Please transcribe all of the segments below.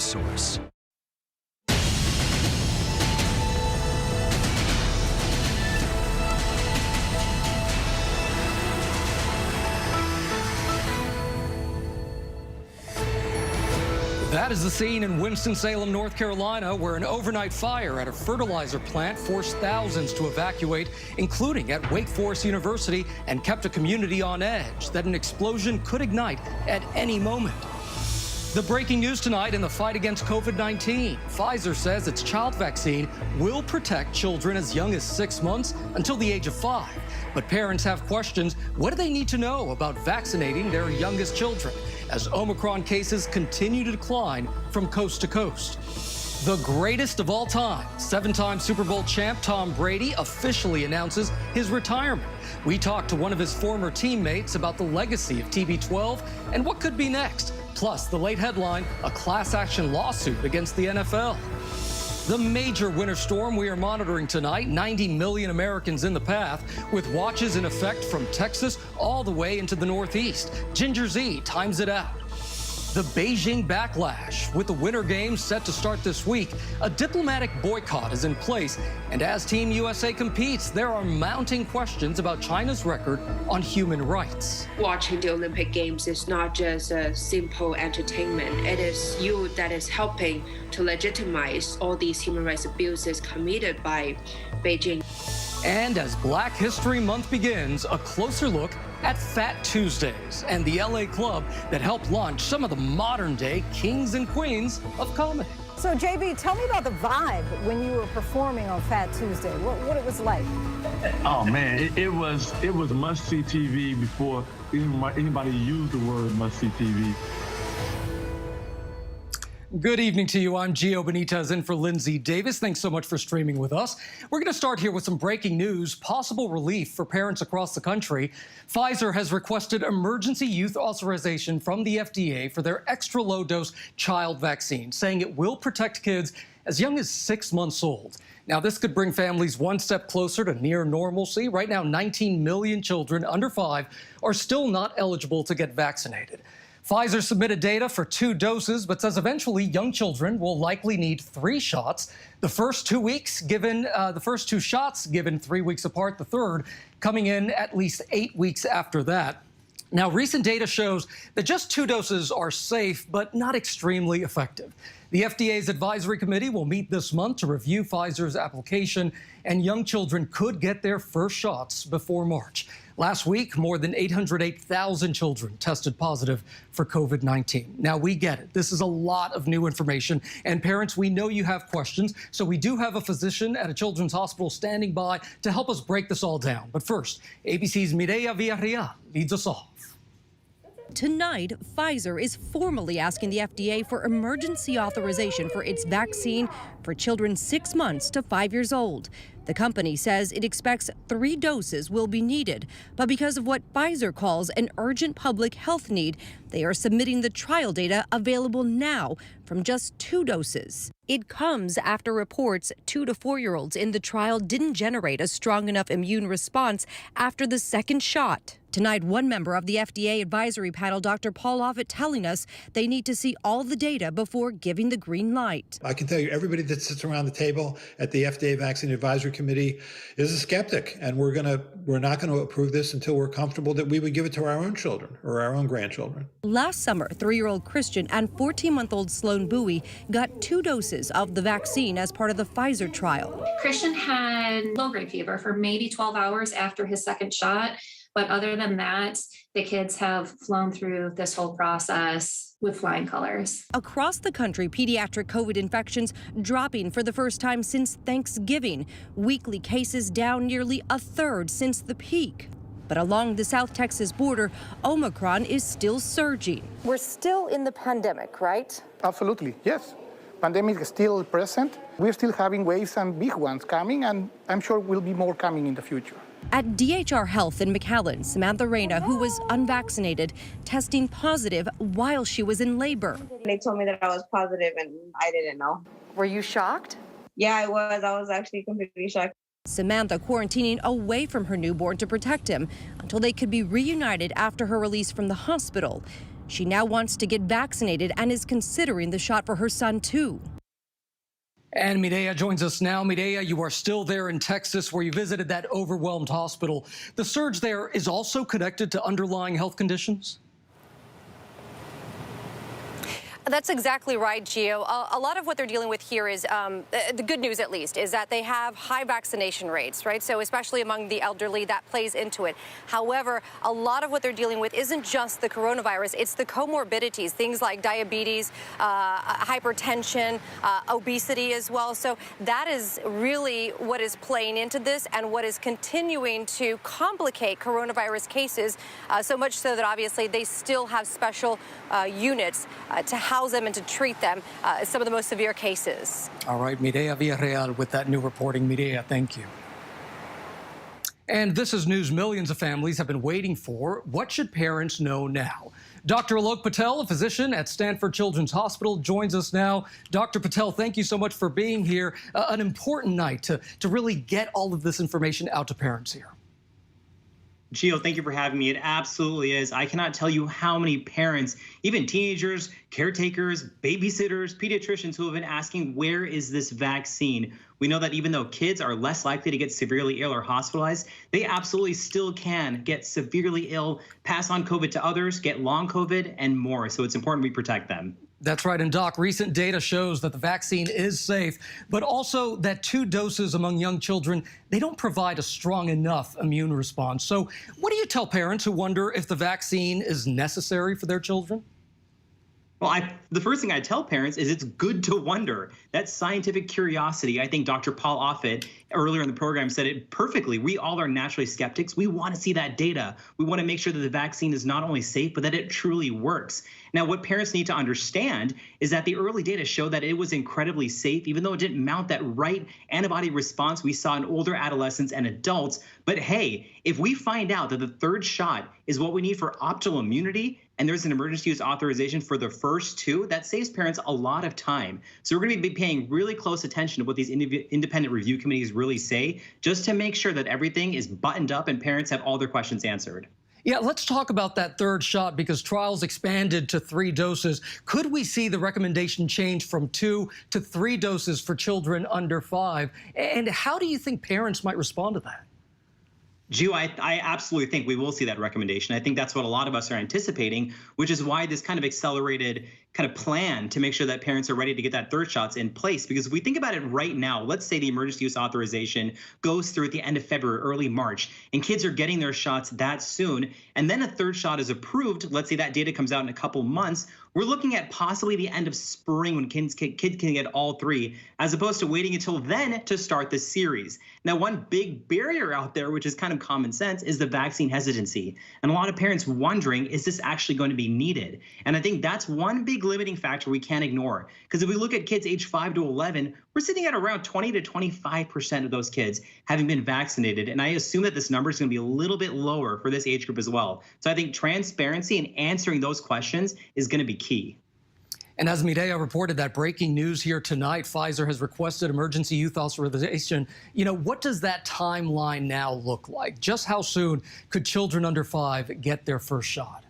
news source. That is the scene in Winston-Salem, North Carolina, where an overnight fire at a fertilizer plant forced thousands to evacuate, including at Wake Forest University, and kept a community on edge that an explosion could ignite at any moment. The breaking news tonight in the fight against COVID-19. Pfizer says its child vaccine will protect children as young as 6 months until the age of 5. But parents have questions. What do they need to know about vaccinating their youngest children as Omicron cases continue to decline from coast to coast? The greatest of all time, 7-time Super Bowl champ Tom Brady officially announces his retirement. We talked to one of his former teammates about the legacy of TB12 and what could be next. Plus, the late headline, a class action lawsuit against the NFL. The major winter storm we are monitoring tonight, 90 million Americans in the path, with watches in effect from Texas all the way into the Northeast. Ginger Z times it out. The Beijing backlash. With the Winter Games set to start this week, a diplomatic boycott is in place. And as Team USA competes, there are mounting questions about China's record on human rights. Watching the Olympic Games is not just a simple entertainment. It is you that is helping to legitimize all these human rights abuses committed by Beijing. And as Black History Month begins, a closer look at Fat Tuesdays and the LA club that helped launch some of the modern-day kings and queens of comedy. So, JB, tell me about the vibe when you were performing on Fat Tuesday, what it was like. Oh, man, it was must-see TV before anybody used the word must-see TV. Good evening to you. I'm Gio Benitez in for Lindsay Davis. Thanks so much for streaming with us. We're going to start here with some breaking news, possible relief for parents across the country. Pfizer has requested emergency use authorization from the FDA for their extra low-dose child vaccine, saying it will protect kids as young as 6 months old. Now, this could bring families one step closer to near normalcy. Right now, 19 million children under 5 are still not eligible to get vaccinated. Pfizer submitted data for 2 doses, but says eventually young children will likely need 3 shots. The first 2 shots given 3 weeks apart, the third coming in at least 8 weeks after that. Now, recent data shows that just 2 doses are safe, but not extremely effective. The FDA's advisory committee will meet this month to review Pfizer's application, and young children could get their first shots before March. Last week, more than 808,000 children tested positive for COVID-19. Now, we get it. This is a lot of new information. And parents, we know you have questions. So we do have a physician at a children's hospital standing by to help us break this all down. But first, ABC's Mireya Villarreal leads us off. Tonight, Pfizer is formally asking the FDA for emergency authorization for its vaccine for children 6 months to 5 years old. The company says it expects 3 doses will be needed, but because of what Pfizer calls an urgent public health need, they are submitting the trial data available now from just 2 doses. It comes after reports 2 to 4-year-olds in the trial didn't generate a strong enough immune response after the second shot. Tonight, one member of the FDA advisory panel, Dr. Paul Offit, telling us they need to see all the data before giving the green light. I can tell you everybody that sits around the table at the FDA Vaccine Advisory Committee is a skeptic, and we're not going to approve this until we're comfortable that we would give it to our own children or our own grandchildren. Last summer, 3-year-old Christian and 14-month-old Sloan Bowie got 2 doses of the vaccine as part of the Pfizer trial. Christian had low-grade fever for maybe 12 hours after his second shot. But other than that, the kids have flown through this whole process with flying colors. Across the country, pediatric COVID infections dropping for the first time since Thanksgiving. Weekly cases down nearly 1/3 since the peak. But along the South Texas border, Omicron is still surging. We're still in the pandemic, right? Absolutely, yes. Pandemic is still present. We're still having waves and big ones coming, and I'm sure will be more coming in the future. At DHR Health in McAllen, Samantha Reyna, who was unvaccinated, testing positive while she was in labor. They told me that I was positive and I didn't know. Were you shocked? Yeah, I was. I was actually completely shocked. Samantha quarantining away from her newborn to protect him until they could be reunited after her release from the hospital. She now wants to get vaccinated and is considering the shot for her son, too. And Mireya joins us now. Mireya, you are still there in Texas where you visited that overwhelmed hospital. The surge there is also connected to underlying health conditions? That's exactly right, Gio. A lot of what they're dealing with here is, the good news at least, is that they have high vaccination rates, right? So especially among the elderly, that plays into it. However, a lot of what they're dealing with isn't just the coronavirus, it's the comorbidities, things like diabetes, hypertension, obesity as well. So that is really what is playing into this and what is continuing to complicate coronavirus cases, so much so that obviously they still have special units to house them and to treat them, some of the most severe cases. All right, Mireya Villarreal with that new reporting. Mireya, thank you. And this is news millions of families have been waiting for. What should parents know now? Dr. Alok Patel, a physician at Stanford Children's Hospital, joins us now. Dr. Patel, thank you so much for being here. An important night to really get all of this information out to parents here. Gio, thank you for having me. It absolutely is. I cannot tell you how many parents, even teenagers, caretakers, babysitters, pediatricians who have been asking, where is this vaccine? We know that even though kids are less likely to get severely ill or hospitalized, they absolutely still can get severely ill, pass on COVID to others, get long COVID, and more. So it's important we protect them. That's right. And Doc, recent data shows that the vaccine is safe, but also that 2 doses among young children, they don't provide a strong enough immune response. So what do you tell parents who wonder if the vaccine is necessary for their children? Well, the first thing I tell parents is it's good to wonder. That's scientific curiosity. I think Dr. Paul Offit earlier in the program said it perfectly. We all are naturally skeptics. We want to see that data. We want to make sure that the vaccine is not only safe, but that it truly works. Now, what parents need to understand is that the early data show that it was incredibly safe, even though it didn't mount that right antibody response we saw in older adolescents and adults. But hey, if we find out that the 3rd shot is what we need for optimal immunity, and there's an emergency use authorization for the first 2, that saves parents a lot of time. So we're going to be paying really close attention to what these independent review committees really say, just to make sure that everything is buttoned up and parents have all their questions answered. Yeah, let's talk about that 3rd shot because trials expanded to 3 doses. Could we see the recommendation change from 2 to 3 doses for children under 5? And how do you think parents might respond to that? Gio, I absolutely think we will see that recommendation. I think that's what a lot of us are anticipating, which is why this kind of accelerated kind of plan to make sure that parents are ready to get that 3rd shot's in place. Because if we think about it right now, let's say the emergency use authorization goes through at the end of February, early March, and kids are getting their shots that soon, and then a 3rd shot is approved. Let's say that data comes out in a couple months. We're looking at possibly the end of spring when kids can get all 3, as opposed to waiting until then to start the series. Now, one big barrier out there, which is kind of common sense, is the vaccine hesitancy. And a lot of parents wondering, is this actually going to be needed? And I think that's one big limiting factor we can't ignore. Because if we look at kids age 5 to 11, we're sitting at around 20 to 25% of those kids having been vaccinated. And I assume that this number is going to be a little bit lower for this age group as well. So I think transparency and answering those questions is going to be key. And as Mireya reported, that breaking news here tonight, Pfizer has requested emergency use authorization. You know, what does that timeline now look like? Just how soon could children under 5 get their first shot?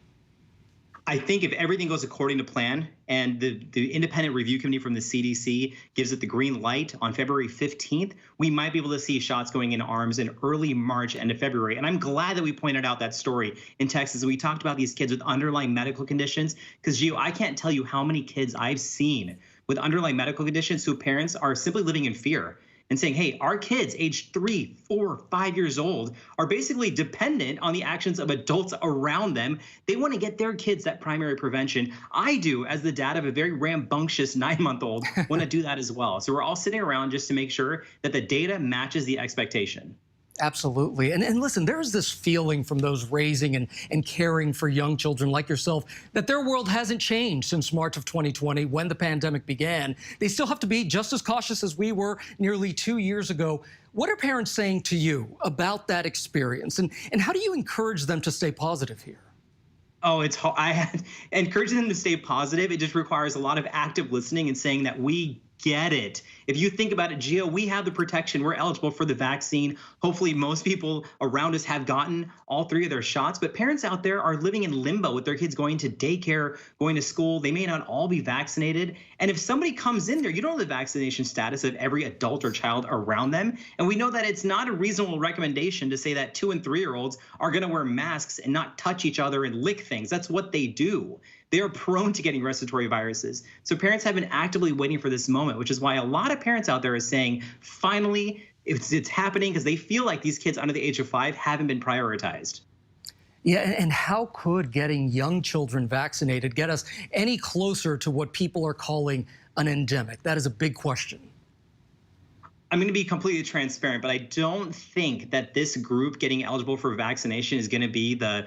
I think if everything goes according to plan and the independent review committee from the CDC gives it the green light on February 15th, we might be able to see shots going in arms in early March, end of February. And I'm glad that we pointed out that story in Texas. We talked about these kids with underlying medical conditions, because Gio, I can't tell you how many kids I've seen with underlying medical conditions whose parents are simply living in fear and saying, hey, our kids age 3, 4, 5 years old are basically dependent on the actions of adults around them. They want to get their kids that primary prevention. I do, as the dad of a very rambunctious 9-month-old, want to do that as well. So we're all sitting around just to make sure that the data matches the expectation. Absolutely. And listen, there's this feeling from those raising and caring for young children like yourself that their world hasn't changed since March of 2020 when the pandemic began. They still have to be just as cautious as we were nearly 2 years ago. What are parents saying to you about that experience? And how do you encourage them to stay positive here? Oh, encouraging them to stay positive. It just requires a lot of active listening and saying that we get it. If you think about it, Gio, we have the protection. We're eligible for the vaccine. Hopefully most people around us have gotten all 3 of their shots, but parents out there are living in limbo with their kids going to daycare, going to school. They may not all be vaccinated. And if somebody comes in there, you don't know the vaccination status of every adult or child around them. And we know that it's not a reasonable recommendation to say that 2- and 3-year-olds are going to wear masks and not touch each other and lick things. That's what they do. They are prone to getting respiratory viruses. So parents have been actively waiting for this moment, which is why a lot of parents out there are saying, finally, it's happening, because they feel like these kids under the age of 5 haven't been prioritized. Yeah, and how could getting young children vaccinated get us any closer to what people are calling an endemic? That is a big question. I'm going to be completely transparent, but I don't think that this group getting eligible for vaccination is going to be the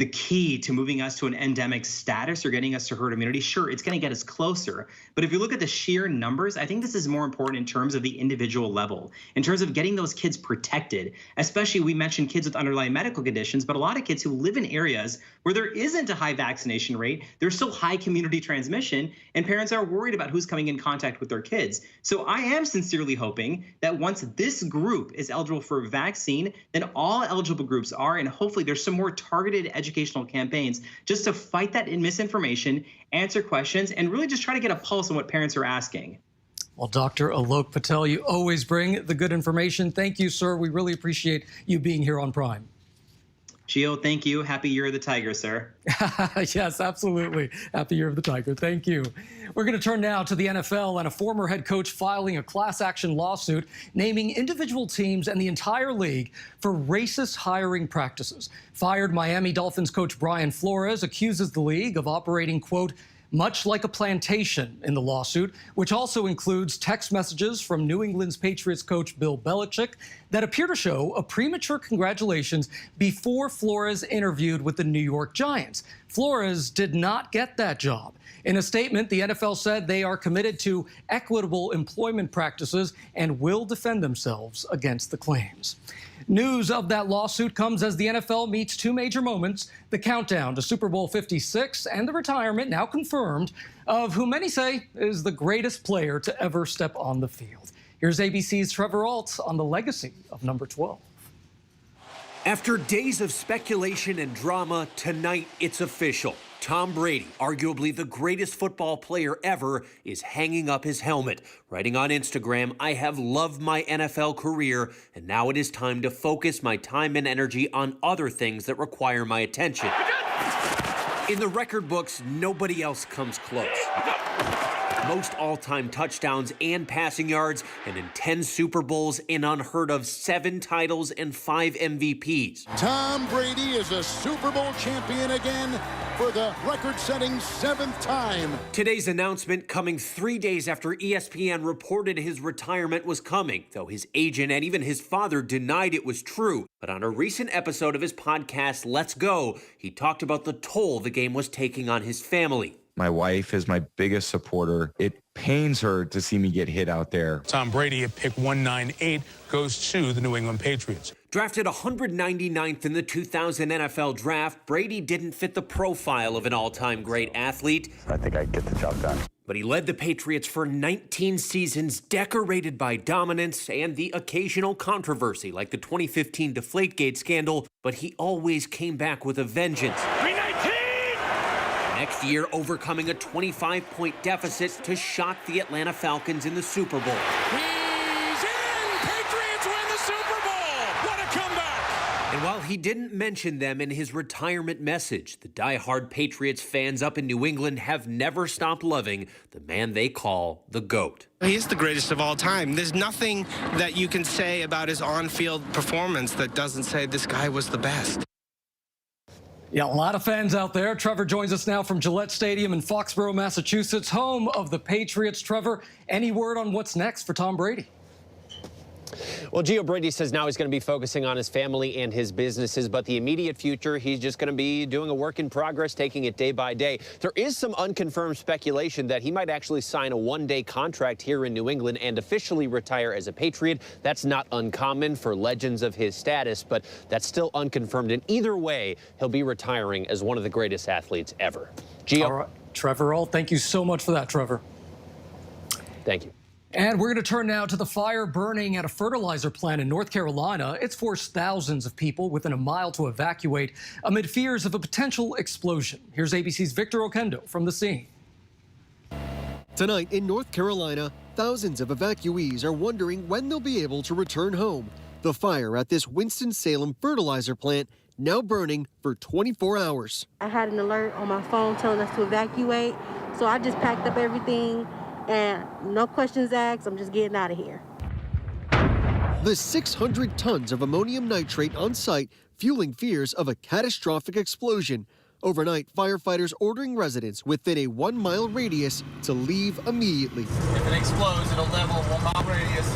key to moving us to an endemic status or getting us to herd immunity. Sure, it's going to get us closer. But if you look at the sheer numbers, I think this is more important in terms of the individual level, in terms of getting those kids protected. Especially, we mentioned kids with underlying medical conditions, but a lot of kids who live in areas where there isn't a high vaccination rate, there's still high community transmission, and parents are worried about who's coming in contact with their kids. So I am sincerely hoping that once this group is eligible for a vaccine, then all eligible groups are, and hopefully there's some more targeted educational campaigns just to fight that misinformation, answer questions, and really just try to get a pulse on what parents are asking. Well, Dr. Alok Patel, you always bring the good information. Thank you, sir. We really appreciate you being here on Prime. Gio, thank you. Happy Year of the Tiger, sir. Yes, absolutely. Happy Year of the Tiger. Thank you. We're going to turn now to the NFL and a former head coach filing a class action lawsuit naming individual teams and the entire league for racist hiring practices. Fired Miami Dolphins coach Brian Flores accuses the league of operating, quote, much like a plantation in the lawsuit, which also includes text messages from New England's Patriots coach Bill Belichick that appear to show a premature congratulations before Flores interviewed with the New York Giants. Flores did not get that job. In a statement, the NFL said they are committed to equitable employment practices and will defend themselves against the claims. News of that lawsuit comes as the NFL meets 2 major moments, the countdown to Super Bowl 56 and the retirement, now confirmed, of who many say is the greatest player to ever step on the field. Here's ABC's Trevor Alt on the legacy of number 12. After days of speculation and drama, tonight it's official. Tom Brady, arguably the greatest football player ever, is hanging up his helmet, writing on Instagram, "I have loved my NFL career, and now it is time to focus my time and energy on other things that require my attention." In the record books, nobody else comes close. Most all-time touchdowns and passing yards, and in 10 Super Bowls, an unheard of 7 titles and 5 MVPs. Tom Brady is a Super Bowl champion again for the record-setting 7th time. Today's announcement coming 3 days after ESPN reported his retirement was coming, though his agent and even his father denied it was true. But on a recent episode of his podcast, Let's Go, he talked about the toll the game was taking on his family. My wife is my biggest supporter. It pains her to see me get hit out there. Tom Brady at pick 198 goes to the New England Patriots. Drafted 199th in the 2000 NFL Draft, Brady didn't fit the profile of an all-time great athlete. I think I get the job done. But he led the Patriots for 19 seasons, decorated by dominance and the occasional controversy, like the 2015 Deflategate scandal, but he always came back with a vengeance. Next year, overcoming a 25-point deficit to shock the Atlanta Falcons in the Super Bowl. He's in! Patriots win the Super Bowl! What a comeback! And while he didn't mention them in his retirement message, the diehard Patriots fans up in New England have never stopped loving the man they call the GOAT. He is the greatest of all time. There's nothing that you can say about his on-field performance that doesn't say this guy was the best. Yeah, a lot of fans out there. Trevor joins us now from Gillette Stadium in Foxborough, Massachusetts, home of the Patriots. Trevor, any word on what's next for Tom Brady? Well, Gio, Brady says now he's going to be focusing on his family and his businesses, but the immediate future, he's just going to be doing a work in progress, taking it day by day. There is some unconfirmed speculation that he might actually sign a one-day contract here in New England and officially retire as a Patriot. That's not uncommon for legends of his status, but that's still unconfirmed. And either way, he'll be retiring as one of the greatest athletes ever. Gio. All right. Trevor Alt, thank you so much for that, Trevor. Thank you. And we're going to turn now to the fire burning at a fertilizer plant in North Carolina. It's forced thousands of people within a mile to evacuate amid fears of a potential explosion. Here's ABC's Victor Oquendo from the scene. Tonight in North Carolina, thousands of evacuees are wondering when they'll be able to return home. The fire at this Winston-Salem fertilizer plant now burning for 24 hours. I had an alert on my phone telling us to evacuate, so I just packed up everything and no questions asked, I'm just getting out of here. The 600 tons of ammonium nitrate on site fueling fears of a catastrophic explosion. Overnight, firefighters ordering residents within a 1-mile radius to leave immediately. If it explodes, it'll level 1-mile radius.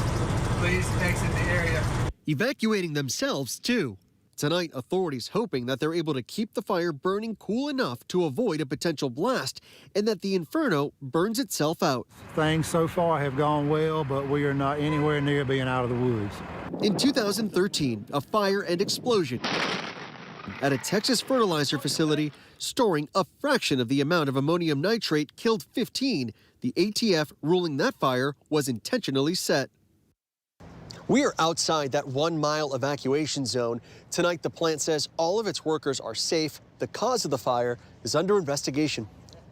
Please exit the area. Evacuating themselves, too. Tonight, authorities hoping that they're able to keep the fire burning cool enough to avoid a potential blast and that the inferno burns itself out. Things so far have gone well, but we are not anywhere near being out of the woods. In 2013, a fire and explosion at a Texas fertilizer facility storing a fraction of the amount of ammonium nitrate killed 15. The ATF ruling that fire was intentionally set. We are outside that 1-mile evacuation zone. Tonight, the plant says all of its workers are safe. The cause of the fire is under investigation.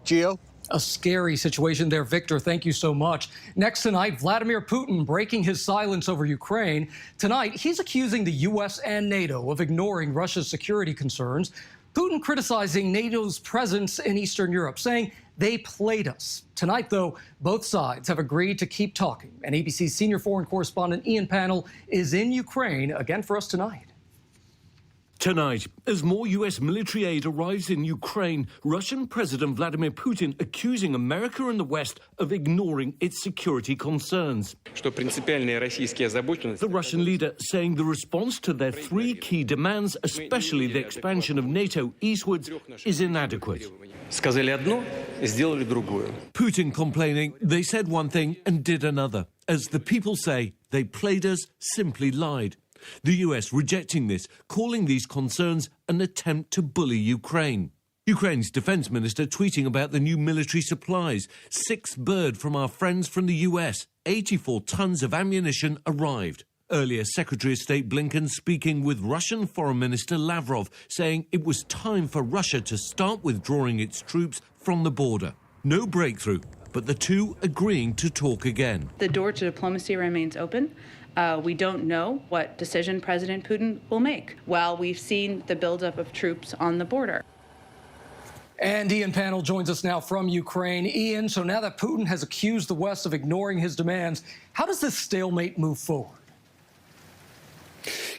Gio? A scary situation there, Victor. Thank you so much. Next tonight, Vladimir Putin breaking his silence over Ukraine. Tonight, he's accusing the U.S. and NATO of ignoring Russia's security concerns. Putin criticizing NATO's presence in Eastern Europe, saying they played us. Tonight, though, both sides have agreed to keep talking. And ABC's senior foreign correspondent Ian Pannell is in Ukraine again for us tonight. Tonight, as more U.S. military aid arrives in Ukraine, Russian President Vladimir Putin accusing America and the West of ignoring its security concerns. The Russian leader saying the response to their 3 key demands, especially the expansion of NATO eastwards, is inadequate. Putin complaining they said one thing and did another. As the people say, they played us, simply lied. The US rejecting this, calling these concerns an attempt to bully Ukraine. Ukraine's defense minister tweeting about the new military supplies. 6th bird from our friends from the US. 84 tons of ammunition arrived. Earlier, Secretary of State Blinken speaking with Russian Foreign Minister Lavrov, saying it was time for Russia to start withdrawing its troops from the border. No breakthrough, but the two agreeing to talk again. The door to diplomacy remains open. We don't know what decision President Putin will make while we've seen the buildup of troops on the border. And Ian Pannell joins us now from Ukraine. Ian, so now that Putin has accused the West of ignoring his demands, how does this stalemate move forward?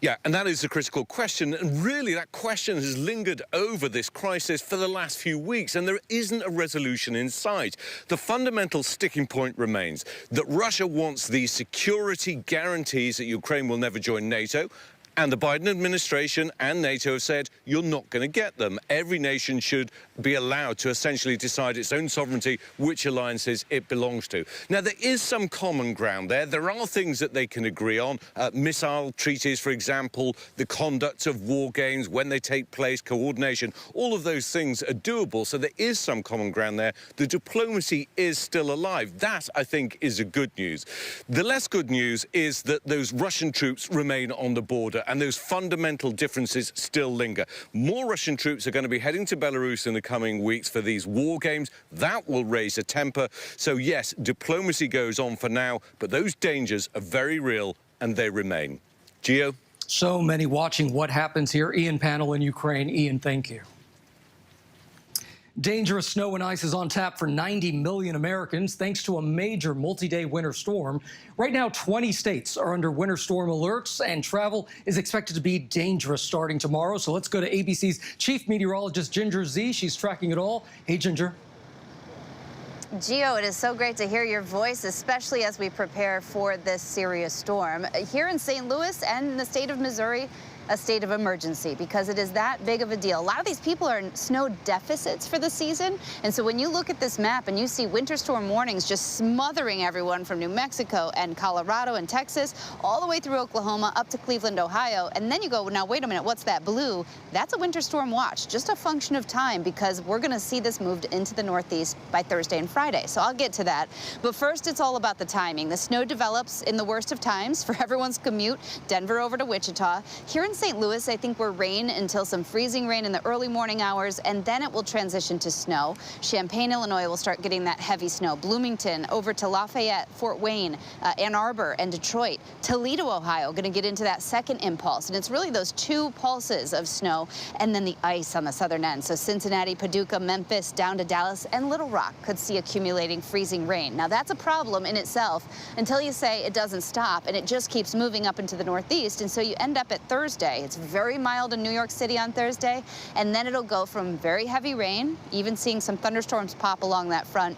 Yeah, and that is a critical question. And really, that question has lingered over this crisis for the last few weeks, and there isn't a resolution in sight. The fundamental sticking point remains that Russia wants these security guarantees that Ukraine will never join NATO. And the Biden administration and NATO have said, you're not going to get them. Every nation should be allowed to essentially decide its own sovereignty, which alliances it belongs to. Now, there is some common ground there. There are things that they can agree on. Missile treaties, for example, the conduct of war games, when they take place, coordination. All of those things are doable. So there is some common ground there. The diplomacy is still alive. That, I think, is a good news. The less good news is that those Russian troops remain on the border, and those fundamental differences still linger. More Russian troops are going to be heading to Belarus in the coming weeks for these war games. That will raise a temper. So, yes, diplomacy goes on for now, but those dangers are very real and they remain. Gio? So many watching what happens here. Ian Pannell in Ukraine. Ian, thank you. Dangerous snow and ice is on tap for 90 million Americans thanks to a major multi-day winter storm. Right now, 20 states are under winter storm alerts, and travel is expected to be dangerous starting tomorrow. So let's go to ABC's chief meteorologist, Ginger Z. She's tracking it all. Hey, Ginger. Gio, it is so great to hear your voice, especially as we prepare for this serious storm. Here in St. Louis and in the state of Missouri, a state of emergency because it is that big of a deal. A lot of these people are in snow deficits for the season. And so when you look at this map and you see winter storm warnings just smothering everyone from New Mexico and Colorado and Texas all the way through Oklahoma up to Cleveland, Ohio, and then you go, now wait a minute, what's that blue? That's a winter storm watch, just a function of time because we're going to see this moved into the Northeast by Thursday and Friday. So I'll get to that. But first, it's all about the timing. The snow develops in the worst of times for everyone's commute, Denver over to Wichita. Here in St. Louis, I think we're rain until some freezing rain in the early morning hours, and then it will transition to snow. Champaign, Illinois will start getting that heavy snow. Bloomington over to Lafayette, Fort Wayne, Ann Arbor, and Detroit. Toledo, Ohio, going to get into that second impulse. And it's really those two pulses of snow and then the ice on the southern end. So Cincinnati, Paducah, Memphis, down to Dallas, and Little Rock could see accumulating freezing rain. Now, that's a problem in itself until you say it doesn't stop and it just keeps moving up into the Northeast. And so you end up at Thursday. It's very mild in New York City on Thursday, and then it'll go from very heavy rain, even seeing some thunderstorms pop along that front,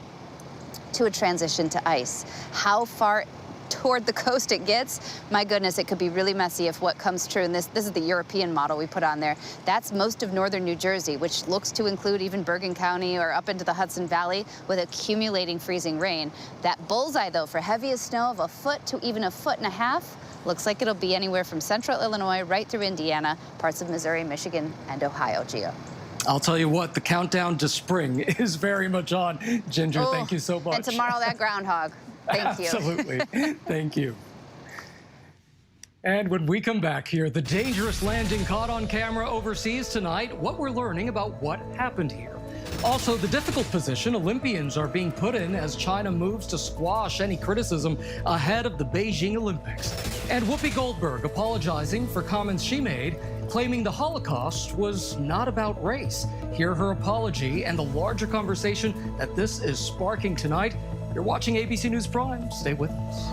to a transition to ice. How far toward the coast it gets, my goodness, it could be really messy if what comes true. And this is the European model we put on there. That's most of northern New Jersey, which looks to include even Bergen County or up into the Hudson Valley with accumulating freezing rain. That bullseye, though, for heaviest snow of a foot to even a foot and a half, looks like it'll be anywhere from central Illinois right through Indiana, parts of Missouri, Michigan, and Ohio, Gio. I'll tell you what, the countdown to spring is very much on. Ginger, thank you so much. And tomorrow, that groundhog. Thank you. Absolutely. Thank you. And when we come back here, the dangerous landing caught on camera overseas tonight, what we're learning about what happened here. Also, the difficult position Olympians are being put in as China moves to squash any criticism ahead of the Beijing Olympics. And Whoopi Goldberg apologizing for comments she made, claiming the Holocaust was not about race. Hear her apology and the larger conversation that this is sparking tonight. You're watching ABC News Prime. Stay with us.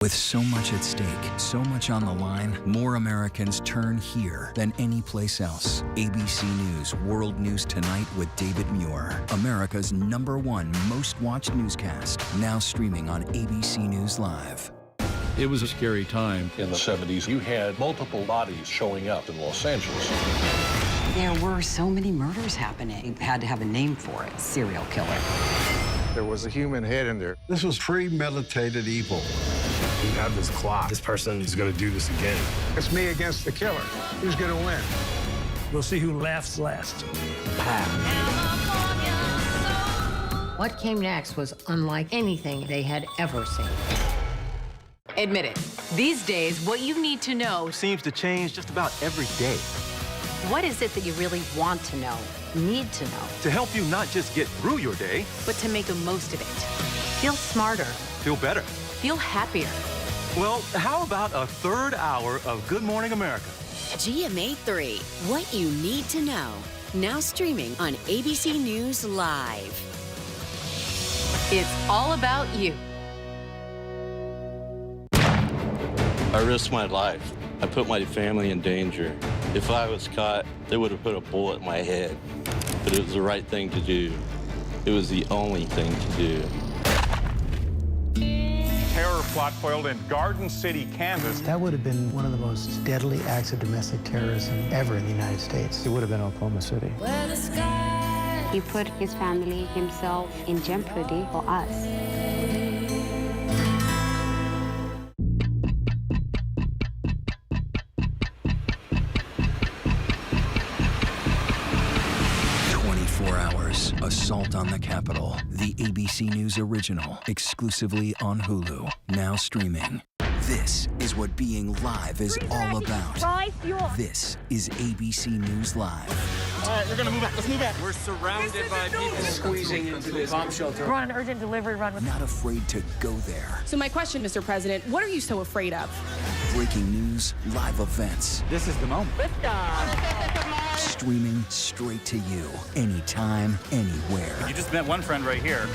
With so much at stake, so much on the line, more Americans turn here than any place else. ABC News World News Tonight with David Muir, America's #1 most watched newscast, now streaming on ABC News Live. It was a scary time. In the 70s, you had multiple bodies showing up in Los Angeles. There were so many murders happening. You had to have a name for it, serial killer. There was a human head in there. This was premeditated evil. We have this clock. This person is going to do this again. It's me against the killer. Who's going to win? We'll see who laughs last. What came next was unlike anything they had ever seen. Admit it. These days, what you need to know seems to change just about every day. What is it that you really want to know, need to know? To help you not just get through your day, but to make the most of it. Feel smarter. Feel better. Feel happier. Well, how about a third hour of Good Morning America? GMA 3, what you need to know. Now streaming on ABC News Live. It's all about you. I risked my life. I put my family in danger. If I was caught, they would have put a bullet in my head. But it was the right thing to do. It was the only thing to do. Terror plot foiled in Garden City, Kansas. That would have been one of the most deadly acts of domestic terrorism ever in the United States. It would have been Oklahoma City. He put his family, himself, in jeopardy for us. Assault on the Capitol, the ABC News original, exclusively on Hulu, now streaming. This is what being live is all about. This is ABC News Live. All right, we're gonna move back. Let's move back. We're surrounded by people squeezing into this bomb shelter. We're on an urgent delivery run. Not afraid to go there. So my question, Mr. President, what are you so afraid of? Breaking news, live events. This is the moment. Streaming straight to you, anytime, anywhere. You just met one friend right here.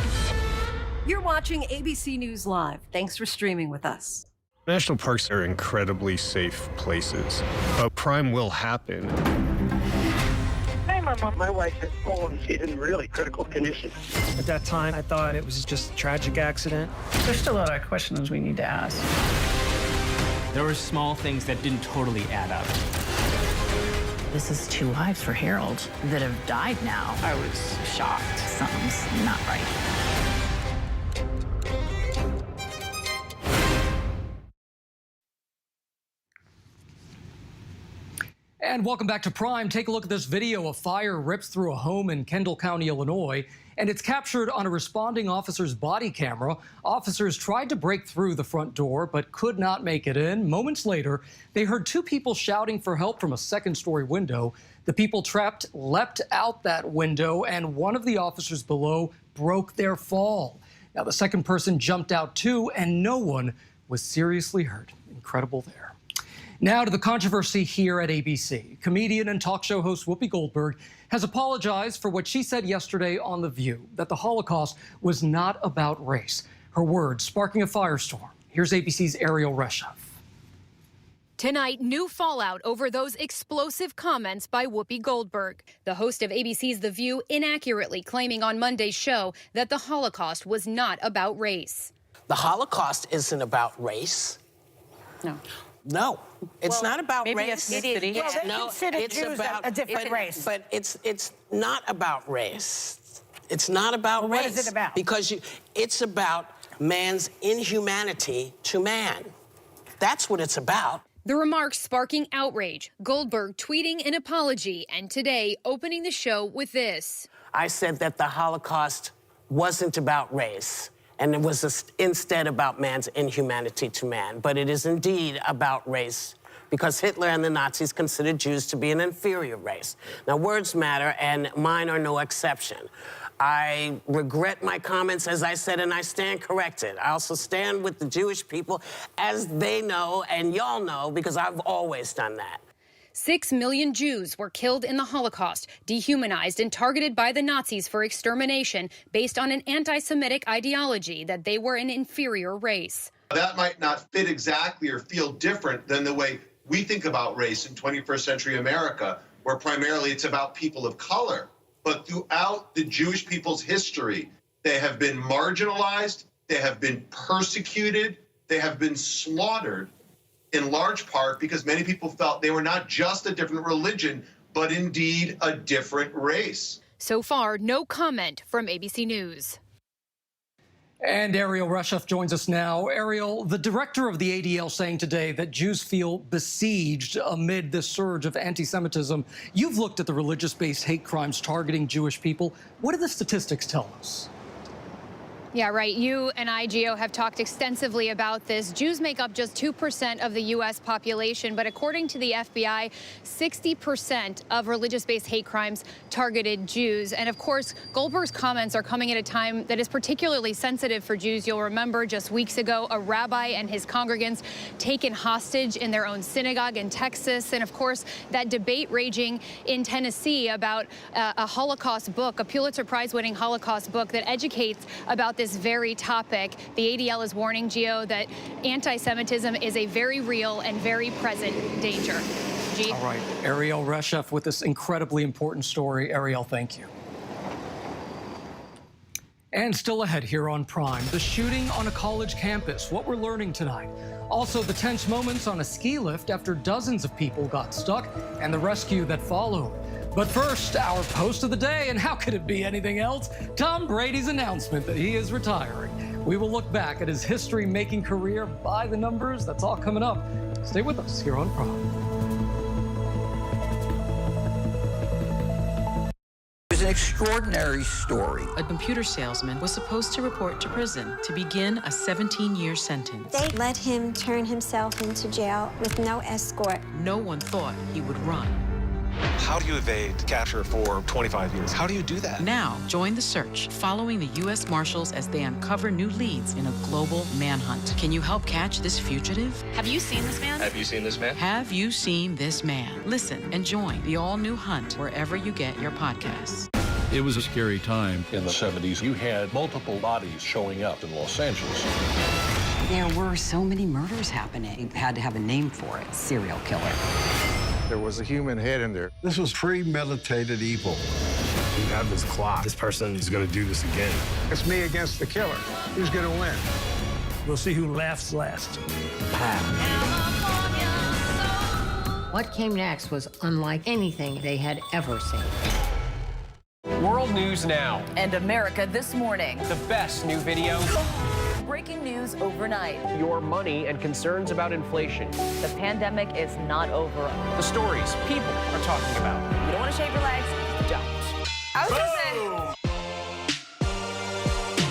You're watching ABC News Live. Thanks for streaming with us. National parks are incredibly safe places, but crime will happen. Hey, My wife has fallen. She's in really critical condition. At that time, I thought it was just a tragic accident. There's still a lot of questions we need to ask. There were small things that didn't totally add up. This is 2 lives for Harold that have died now. I was shocked. Something's not right. And welcome back to Prime. Take a look at this video. A fire rips through a home in Kendall County, Illinois, and it's captured on a responding officer's body camera. Officers tried to break through the front door, but could not make it in. Moments later, they heard 2 people shouting for help from a second-story window. The people trapped leapt out that window, and one of the officers below broke their fall. Now, the second person jumped out too, and no one was seriously hurt. Incredible there. Now to the controversy here at ABC. Comedian and talk show host Whoopi Goldberg has apologized for what she said yesterday on The View, that the Holocaust was not about race. Her words sparking a firestorm. Here's ABC's Ariel Reshef. Tonight, new fallout over those explosive comments by Whoopi Goldberg. The host of ABC's The View inaccurately claiming on Monday's show that the Holocaust was not about race. The Holocaust isn't about race. No. No, it's not about maybe race. ethnicity. Well, they consider Jews a different race. But it's not about race. It's not about race. What is it about? Because it's about man's inhumanity to man. That's what it's about. The remarks sparking outrage. Goldberg tweeting an apology, and today opening the show with this. I said that the Holocaust wasn't about race. And it was instead about man's inhumanity to man. But it is indeed about race, because Hitler and the Nazis considered Jews to be an inferior race. Now, words matter, and mine are no exception. I regret my comments, as I said, and I stand corrected. I also stand with the Jewish people, as they know, and y'all know, because I've always done that. 6 million Jews were killed in the Holocaust, dehumanized and targeted by the Nazis for extermination based on an anti-Semitic ideology that they were an inferior race. That might not fit exactly or feel different than the way we think about race in 21st century America, where primarily it's about people of color. But throughout the Jewish people's history, they have been marginalized, they have been persecuted, they have been slaughtered, in large part because many people felt they were not just a different religion, but indeed a different race. So far, no comment from ABC News. And Ariel Reshef joins us now. Ariel, the director of the ADL saying today that Jews feel besieged amid this surge of anti-Semitism. You've looked at the religious-based hate crimes targeting Jewish people. What do the statistics tell us? Yeah, right. You and I, Gio, have talked extensively about this. Jews make up just 2% of the U.S. population, but according to the FBI, 60% of religious-based hate crimes targeted Jews. And of course, Goldberg's comments are coming at a time that is particularly sensitive for Jews. You'll remember just weeks ago, a rabbi and his congregants taken hostage in their own synagogue in Texas. And of course, that debate raging in Tennessee about a Holocaust book, a Pulitzer Prize-winning Holocaust book that educates about this very topic. The ADL is warning, Gio, that anti-Semitism is a very real and very present danger. G. All right, Ariel Reshef with this incredibly important story. Ariel, thank you. And still ahead here on Prime, the shooting on a college campus, what we're learning tonight. Also, the tense moments on a ski lift after dozens of people got stuck and the rescue that followed. But first, our post of the day, and how could it be anything else? Tom Brady's announcement that he is retiring. We will look back at his history-making career by the numbers. That's all coming up. Stay with us here on Prime. It was an extraordinary story. A computer salesman was supposed to report to prison to begin a 17-year sentence. They let him turn himself into jail with no escort. No one thought he would run. How do you evade capture for 25 years? How do you do that? Now, join the search, following the U.S. Marshals as they uncover new leads in a global manhunt. Can you help catch this fugitive? Have you seen this man? Have you seen this man? Have you seen this man? Listen and join the all-new Hunt wherever you get your podcasts. It was a scary time in the 70s. You had multiple bodies showing up in Los Angeles. There were so many murders happening. You had to have a name for it, serial killer. There was a human head in there. This was premeditated evil. You have this clock. This person is going to do this again. It's me against the killer. Who's going to win? We'll see who laughs last. What came next was unlike anything they had ever seen. World News Now. And America This Morning. The best new videos. Breaking news overnight. Your money and concerns about inflation. The pandemic is not over. The stories people are talking about. You don't want to shave your legs? Don't. I was going to say.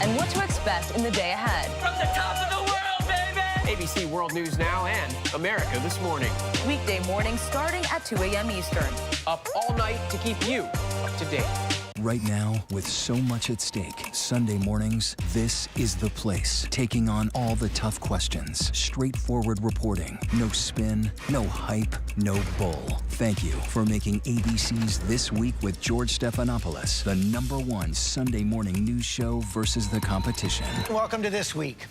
And what to expect in the day ahead. From the top of the world, baby! ABC World News Now and America This Morning. Weekday morning starting at 2 a.m. Eastern. Up all night to keep you up to date. Right now, with so much at stake, Sunday mornings, this is the place. Taking on all the tough questions, straightforward reporting, no spin, no hype, no bull. Thank you for making ABC's This Week with George Stephanopoulos the #1 Sunday morning news show versus the competition. Welcome to This Week.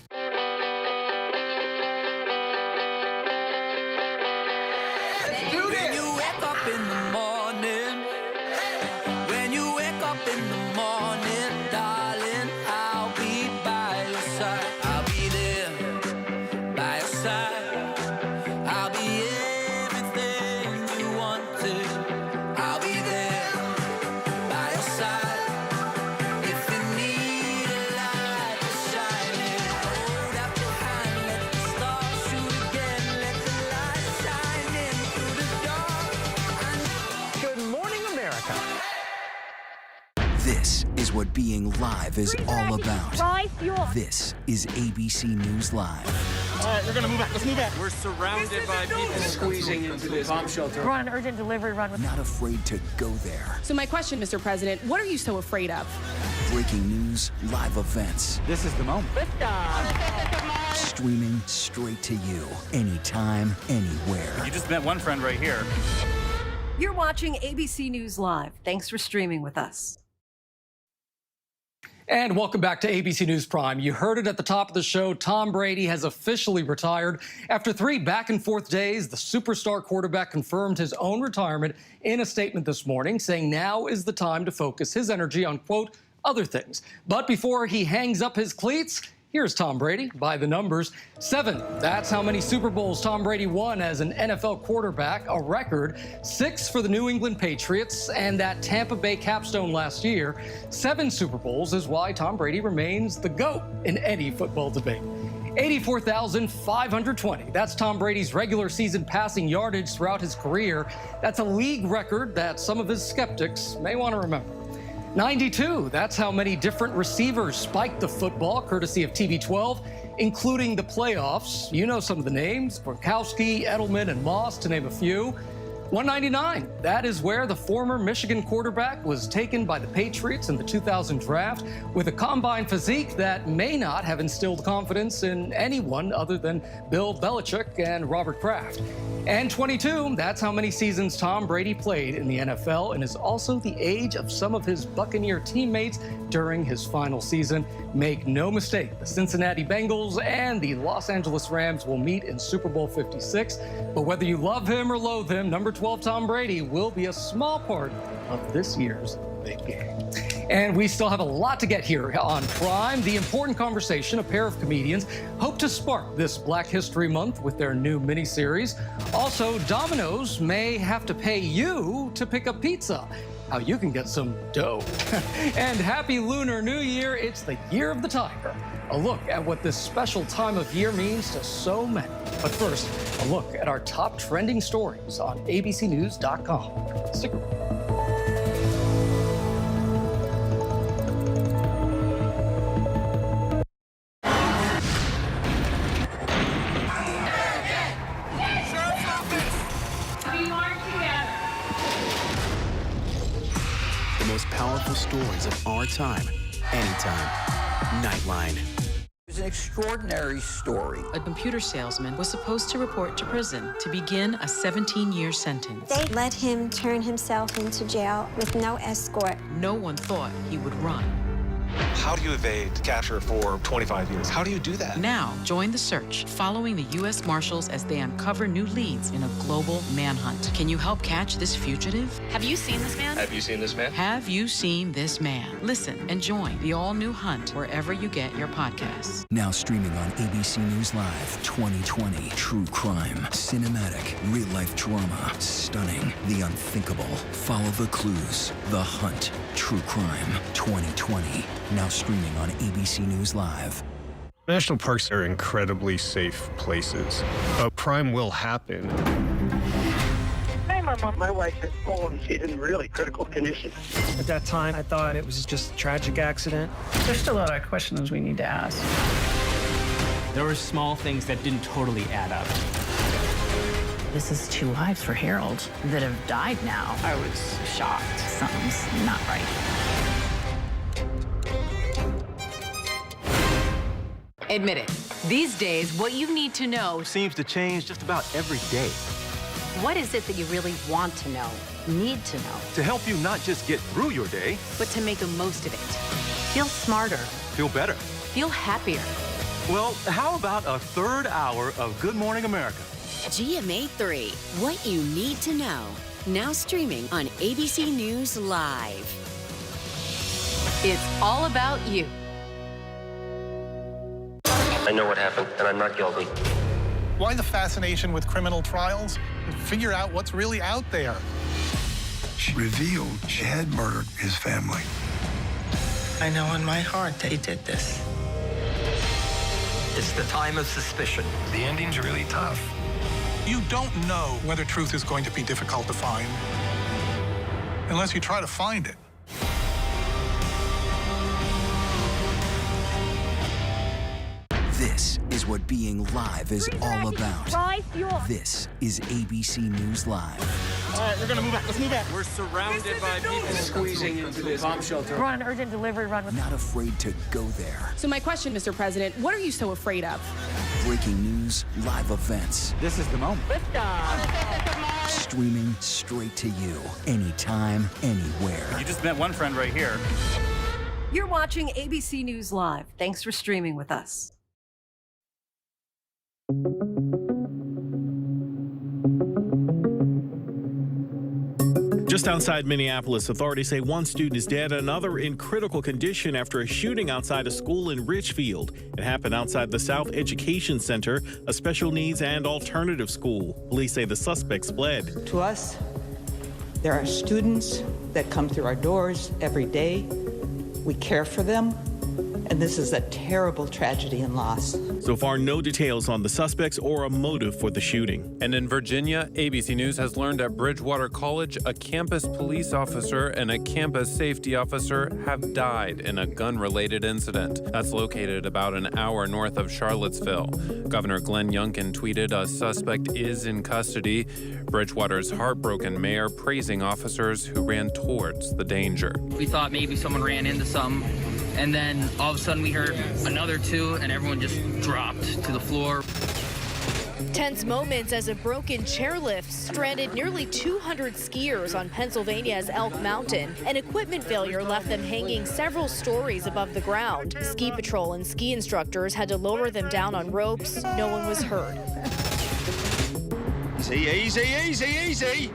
This is what being live is all about. This is ABC News Live. All right, we're going to move back. Let's move back. We're surrounded by people squeezing into this bomb shelter. We're on an urgent delivery run. Not afraid to go there. So my question, Mr. President, what are you so afraid of? Breaking news, live events. This is the moment. Streaming straight to you, anytime, anywhere. You just met one friend right here. You're watching ABC News Live. Thanks for streaming with us. And welcome back to ABC News Prime. You heard it at the top of the show. Tom Brady has officially retired. After 3 back-and-forth days, the superstar quarterback confirmed his own retirement in a statement this morning, saying now is the time to focus his energy on, quote, other things. But before he hangs up his cleats, here's Tom Brady by the numbers. 7. That's how many Super Bowls Tom Brady won as an NFL quarterback, a record. 6 for the New England Patriots and that Tampa Bay capstone last year. 7 Super Bowls is why Tom Brady remains the GOAT in any football debate. 84,520. That's Tom Brady's regular season passing yardage throughout his career. That's a league record that some of his skeptics may want to remember. 92, that's how many different receivers spiked the football, courtesy of TB12, including the playoffs. You know some of the names, Gronkowski, Edelman, and Moss, to name a few. 199, that is where the former Michigan quarterback was taken by the Patriots in the 2000 draft with a combine physique that may not have instilled confidence in anyone other than Bill Belichick and Robert Kraft. And 22, that's how many seasons Tom Brady played in the NFL and is also the age of some of his Buccaneer teammates during his final season. Make no mistake, the Cincinnati Bengals and the Los Angeles Rams will meet in Super Bowl 56. But whether you love him or loathe him, number 12 Tom Brady will be a small part of this year's big game. And we still have a lot to get here on Prime. The important conversation a pair of comedians hope to spark this Black History Month with their new miniseries. Also, Domino's may have to pay you to pick up pizza. How you can get some dough. And happy Lunar New Year. It's the year of the tiger. A look at what this special time of year means to so many. But first, a look at our top trending stories on abcnews.com. Stick around. The most powerful stories of our time, anytime. Nightline. It's an extraordinary story. A computer salesman was supposed to report to prison to begin a 17-year sentence. They let him turn himself into jail with no escort. No one thought he would run. How do you evade capture for 25 years? How do you do that? Now, join the search, following the U.S. Marshals as they uncover new leads in a global manhunt. Can you help catch this fugitive? Have you seen this man? Have you seen this man? Have you seen this man? Listen and join the all-new hunt wherever you get your podcasts. Now streaming on ABC News Live 2020. True crime, cinematic, real-life drama, stunning, the unthinkable. Follow the clues. The Hunt. True crime 2020. Now streaming on ABC News Live. National parks are incredibly safe places, but crime will happen. Hey, Mama. My wife has fallen. She's in really critical condition. At that time, I thought it was just a tragic accident. There's still a lot of questions we need to ask. There were small things that didn't totally add up. This is 2 lives for Harold that have died now. I was shocked. Something's not right. Admit it. These days, what you need to know seems to change just about every day. What is it that you really want to know, need to know? To help you not just get through your day, but to make the most of it. Feel smarter. feel better. Feel happier. Well, how about a third hour of Good Morning America? GMA 3, what you need to know. Now streaming on ABC News Live. It's all about you. I know what happened, and I'm not guilty. Why the fascination with criminal trials? Figure out what's really out there. She revealed she had murdered his family. I know in my heart that he did this. It's the time of suspicion. The ending's really tough. You don't know whether truth is going to be difficult to find unless you try to find it. This is what being live is all about. This is ABC News Live. All right, we're gonna move back. Let's move back. We're surrounded by people squeezing into this bomb shelter. We're on an urgent delivery run. Not afraid to go there. So my question, Mr. President, what are you so afraid of? Breaking news, live events. This is the moment. Streaming straight to you, anytime, anywhere. You just met one friend right here. You're watching ABC News Live. Thanks for streaming with us. Just outside Minneapolis, authorities say one student is dead, another in critical condition after a shooting outside a school in Richfield. It happened outside the South Education Center, a special needs and alternative school. Police say the suspects fled. To us, there are students that come through our doors every day. We care for them, and this is a terrible tragedy and loss. So far, no details on the suspects or a motive for the shooting. And in Virginia, ABC News has learned at Bridgewater College, a campus police officer and a campus safety officer have died in a gun-related incident. That's located about an hour north of Charlottesville. Governor Glenn Youngkin tweeted a suspect is in custody. Bridgewater's heartbroken mayor praising officers who ran towards the danger. We thought maybe someone ran into something, and then all of a sudden we heard another two, and everyone just dropped to the floor. Tense moments as a broken chairlift stranded nearly 200 skiers on Pennsylvania's Elk Mountain. An equipment failure left them hanging several stories above the ground. Ski patrol and ski instructors had to lower them down on ropes. No one was hurt. Easy.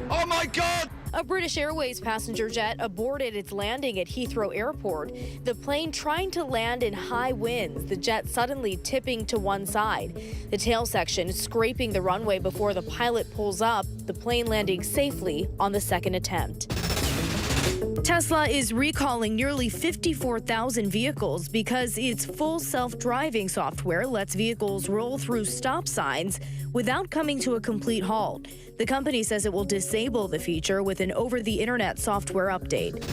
Oh my God! A British Airways passenger jet aborted its landing at Heathrow Airport. The plane trying to land in high winds, the jet suddenly tipping to one side. The tail section scraping the runway before the pilot pulls up, the plane landing safely on the second attempt. Tesla is recalling nearly 54,000 vehicles because its full self-driving software lets vehicles roll through stop signs without coming to a complete halt. The company says it will disable the feature with an over-the-internet software update.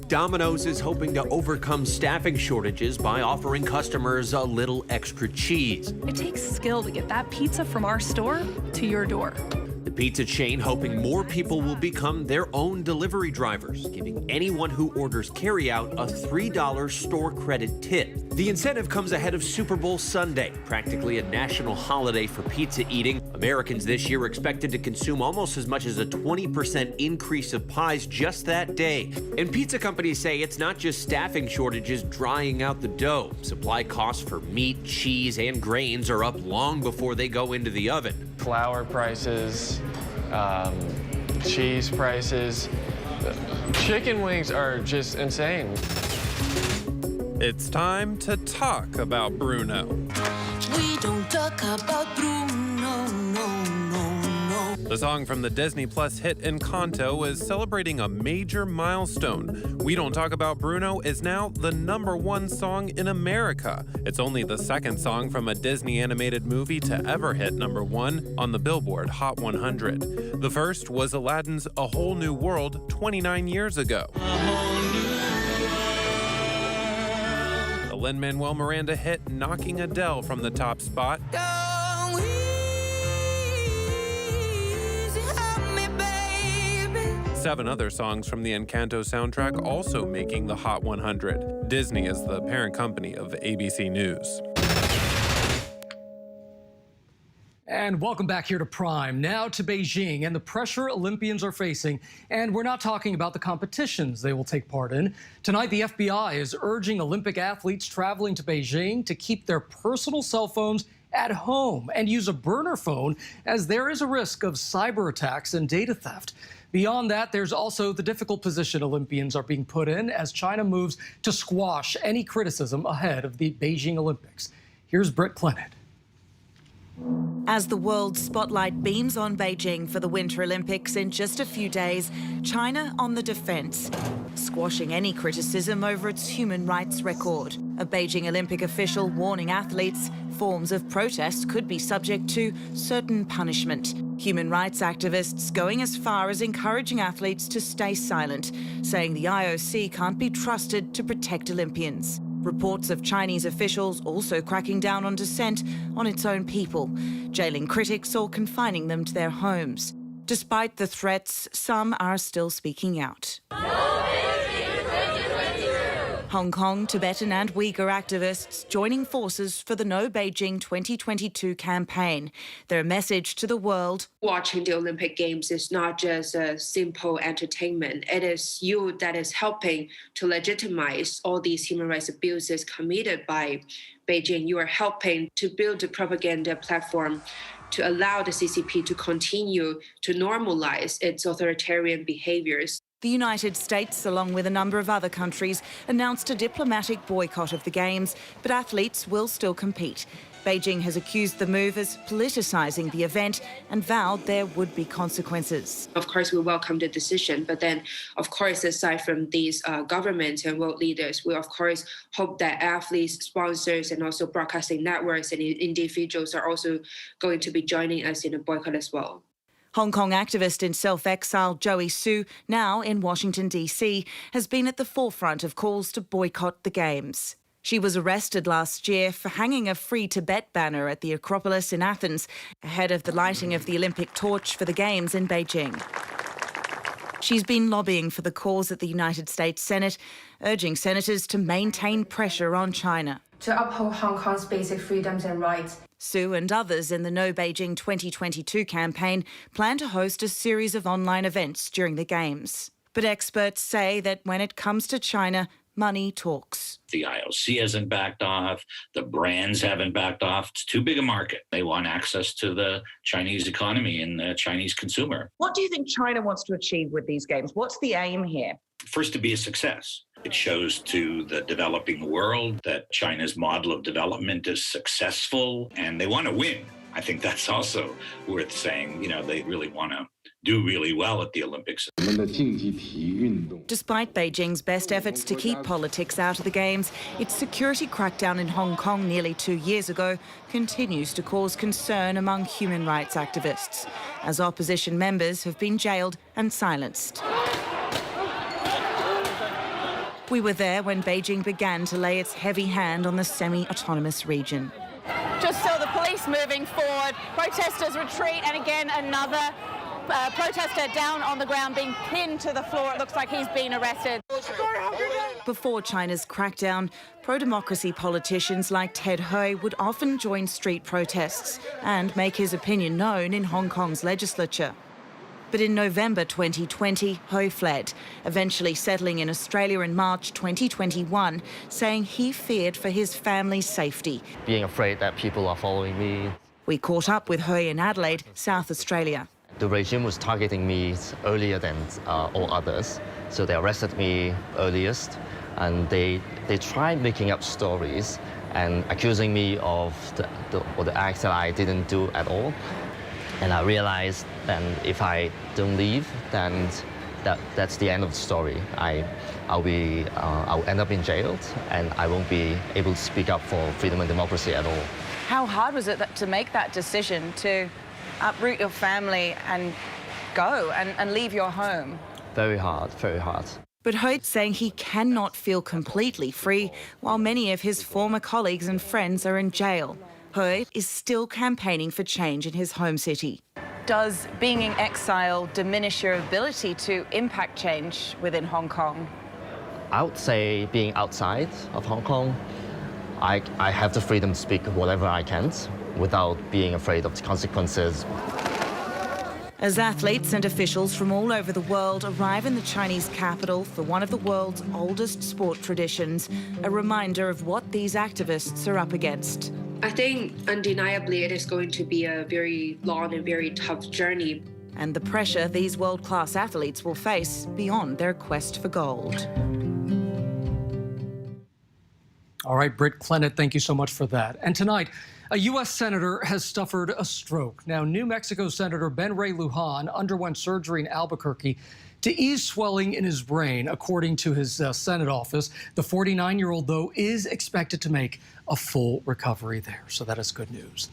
Domino's is hoping to overcome staffing shortages by offering customers a little extra cheese. It takes skill to get that pizza from our store to your door. The pizza chain hoping more people will become their own delivery drivers, giving anyone who orders carryout a $3 store credit tip. The incentive comes ahead of Super Bowl Sunday, practically a national holiday for pizza eating. Americans this year are expected to consume almost as much as a 20% increase of pies just that day. And pizza companies say it's not just staffing shortages drying out the dough. Supply costs for meat, cheese, and grains are up long before they go into the oven. Flour prices, cheese prices, chicken wings are just insane. It's time to talk about Bruno. We don't talk about Bruno, no. The song from the Disney Plus hit Encanto is celebrating a major milestone. We Don't Talk About Bruno is now the #1 song in America. It's only the second song from a Disney animated movie to ever hit #1 on the Billboard Hot 100. The first was Aladdin's A Whole New World 29 years ago. The Lin-Manuel Miranda hit knocking Adele from the top spot. Seven other songs from the Encanto soundtrack also making the Hot 100. Disney is the parent company of ABC News. And welcome back here to Prime. Now to Beijing and the pressure Olympians are facing. And we're not talking about the competitions they will take part in. Tonight, the FBI is urging Olympic athletes traveling to Beijing to keep their personal cell phones at home and use a burner phone, as there is a risk of cyber attacks and data theft. Beyond that, there's also the difficult position Olympians are being put in as China moves to squash any criticism ahead of the Beijing Olympics. Here's Britt Clennett. As the world's spotlight beams on Beijing for the Winter Olympics in just a few days, China on the defense, squashing any criticism over its human rights record. A Beijing Olympic official warning athletes forms of protest could be subject to certain punishment. Human rights activists going as far as encouraging athletes to stay silent, saying the IOC can't be trusted to protect Olympians. Reports of Chinese officials also cracking down on dissent on its own people, jailing critics or confining them to their homes. Despite the threats, some are still speaking out. Hong Kong, Tibetan and Uyghur activists joining forces for the No Beijing 2022 campaign. Their message to the world: watching the Olympic Games is not just a simple entertainment. It is you that is helping to legitimize all these human rights abuses committed by Beijing. You are helping to build a propaganda platform to allow the CCP to continue to normalize its authoritarian behaviors. The United States, along with a number of other countries, announced a diplomatic boycott of the Games, but athletes will still compete. Beijing has accused the move as politicising the event and vowed there would be consequences. Of course, we welcome the decision, but then, of course, aside from these governments and world leaders, we, of course, hope that athletes, sponsors, and also broadcasting networks and individuals are also going to be joining us in a boycott as well. Hong Kong activist in self-exile Joey Su, now in Washington, D.C., has been at the forefront of calls to boycott the Games. She was arrested last year for hanging a Free Tibet banner at the Acropolis in Athens, ahead of the lighting of the Olympic torch for the Games in Beijing. She's been lobbying for the cause at the United States Senate, urging senators to maintain pressure on China to uphold Hong Kong's basic freedoms and rights. Su and others in the No Beijing 2022 campaign plan to host a series of online events during the Games. But experts say that when it comes to China, money talks. The IOC hasn't backed off. The brands haven't backed off. It's too big a market. They want access to the Chinese economy and the Chinese consumer. What do you think China wants to achieve with these Games? What's the aim here? First, to be a success. It shows to the developing world that China's model of development is successful and they want to win. I think that's also worth saying. You know, they really want to do really well at the Olympics. Despite Beijing's best efforts to keep politics out of the Games, its security crackdown in Hong Kong nearly 2 years ago continues to cause concern among human rights activists, as opposition members have been jailed and silenced. We were there when Beijing began to lay its heavy hand on the semi-autonomous region. Just saw the police moving forward, protesters retreat, and again another protester down on the ground being pinned to the floor. It looks like he's been arrested. Before China's crackdown, pro-democracy politicians like Ted Hui would often join street protests and make his opinion known in Hong Kong's legislature. But in November 2020, Hui fled, eventually settling in Australia in March 2021, saying he feared for his family's safety. Being afraid that people are following me. We caught up with Hui in Adelaide, South Australia. The regime was targeting me earlier than all others, so they arrested me earliest, and they tried making up stories and accusing me of the acts that I didn't do at all. And I realized then if I don't leave, then that's the end of the story. I'll end up in jail, and I won't be able to speak up for freedom and democracy at all. How hard was it to make that decision to uproot your family and go and leave your home? Very hard, very hard. But Hui's saying he cannot feel completely free while many of his former colleagues and friends are in jail. Hui is still campaigning for change in his home city. Does being in exile diminish your ability to impact change within Hong Kong? I would say being outside of Hong Kong, I have the freedom to speak whatever I can without being afraid of the consequences. As athletes and officials from all over the world arrive in the Chinese capital for one of the world's oldest sport traditions, a reminder of what these activists are up against. I think undeniably it is going to be a very long and very tough journey. And the pressure these world-class athletes will face beyond their quest for gold. All right, Britt Clennett, thank you so much for that. And tonight, a U.S. senator has suffered a stroke. Now, New Mexico Senator Ben Ray Lujan underwent surgery in Albuquerque to ease swelling in his brain, according to his Senate office. The 49-year-old, though, is expected to make a full recovery there, so that is good news.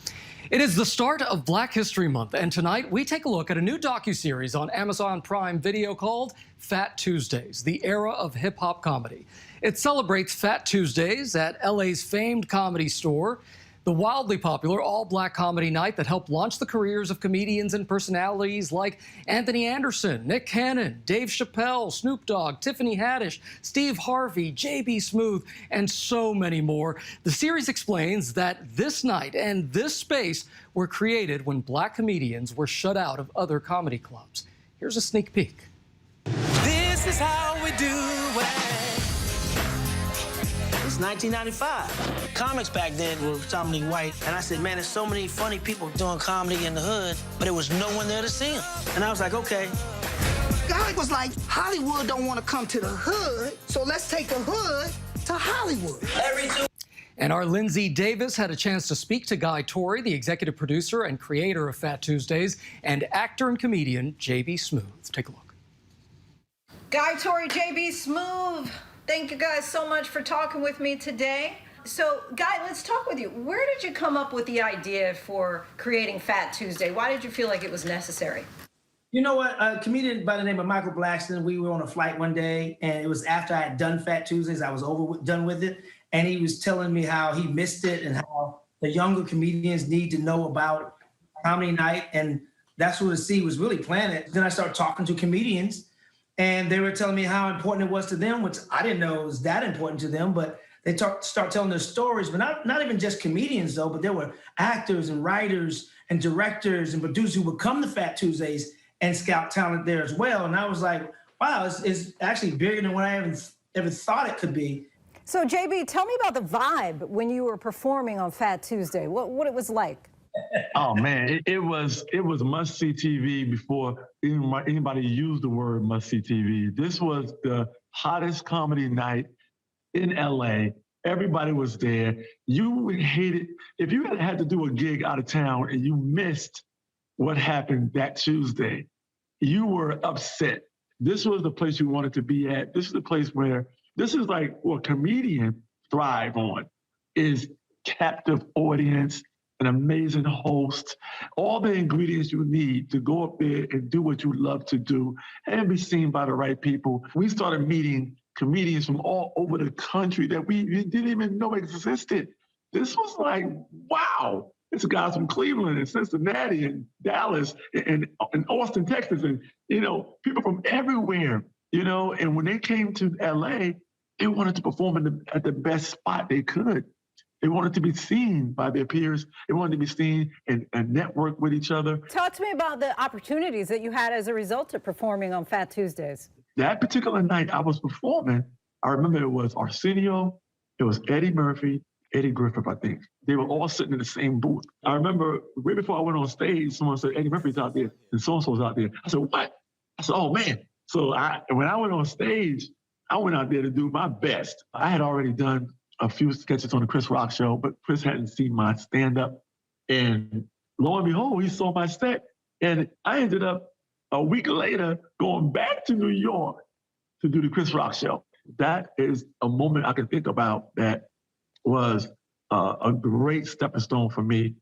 It is the start of Black History Month, and tonight we take a look at a new docuseries on Amazon Prime Video called Fat Tuesdays, the era of hip-hop comedy. It celebrates Fat Tuesdays at LA's famed Comedy Store, the wildly popular all-black comedy night that helped launch the careers of comedians and personalities like Anthony Anderson, Nick Cannon, Dave Chappelle, Snoop Dogg, Tiffany Haddish, Steve Harvey, J.B. Smoove, and so many more. The series explains that this night and this space were created when black comedians were shut out of other comedy clubs. Here's a sneak peek. This is how we do it. It's 1995. Comics back then were predominantly white, and I said, man, there's so many funny people doing comedy in the hood, but there was no one there to see them. And I was like, okay. Guy was like, Hollywood don't want to come to the hood, so let's take the hood to Hollywood. And our Lindsay Davis had a chance to speak to Guy Torry, the executive producer and creator of Fat Tuesdays, and actor and comedian J.B. Smoove. Take a look. Guy Torry, J.B. Smoove. Thank you guys so much for talking with me today. So, Guy, let's talk with you. Where did you come up with the idea for creating Fat Tuesday? Why did you feel like it was necessary? You know what? A comedian by the name of Michael Blackston, we were on a flight one day, and it was after I had done Fat Tuesdays. I was done with it, and he was telling me how he missed it and how the younger comedians need to know about comedy night, and that's where the seed was really planted. Then I started talking to comedians, and they were telling me how important it was to them, which I didn't know was that important to them, but they start telling their stories, but not even just comedians though, but there were actors and writers and directors and producers who would come to Fat Tuesdays and scout talent there as well. And I was like, wow, it's actually bigger than what I ever thought it could be. So, JB, tell me about the vibe when you were performing on Fat Tuesday, what it was like. Oh man, it was must-see TV before anybody used the word must-see TV. This was the hottest comedy night in LA. Everybody was there. You would hate it if you had to do a gig out of town and you missed what happened that Tuesday. You were upset. This was the place you wanted to be at. This is the place where this is like what comedians thrive on, is captive audience, an amazing host, all the ingredients you need to go up there and do what you love to do and be seen by the right people. We started meeting comedians from all over the country that we didn't even know existed. This was like, wow. It's guys from Cleveland and Cincinnati and Dallas and Austin, Texas, and, people from everywhere, and when they came to LA, They wanted to perform at the best spot they could. They wanted to be seen by their peers. They wanted to be seen and network with each other. Talk to me about the opportunities that you had as a result of performing on Fat Tuesdays. That particular night I was performing, I remember it was Arsenio, it was Eddie Murphy, Eddie Griffith, I think. They were all sitting in the same booth. I remember right before I went on stage, someone said, Eddie Murphy's out there and so-and-so's out there. I said, what? I said, oh man. So when I went on stage, I went out there to do my best. I had already done a few sketches on the Chris Rock show, but Chris hadn't seen my stand-up. And lo and behold, he saw my set. And I ended up a week later going back to New York to do the Chris Rock show. That is a moment I can think about that was a great stepping stone for me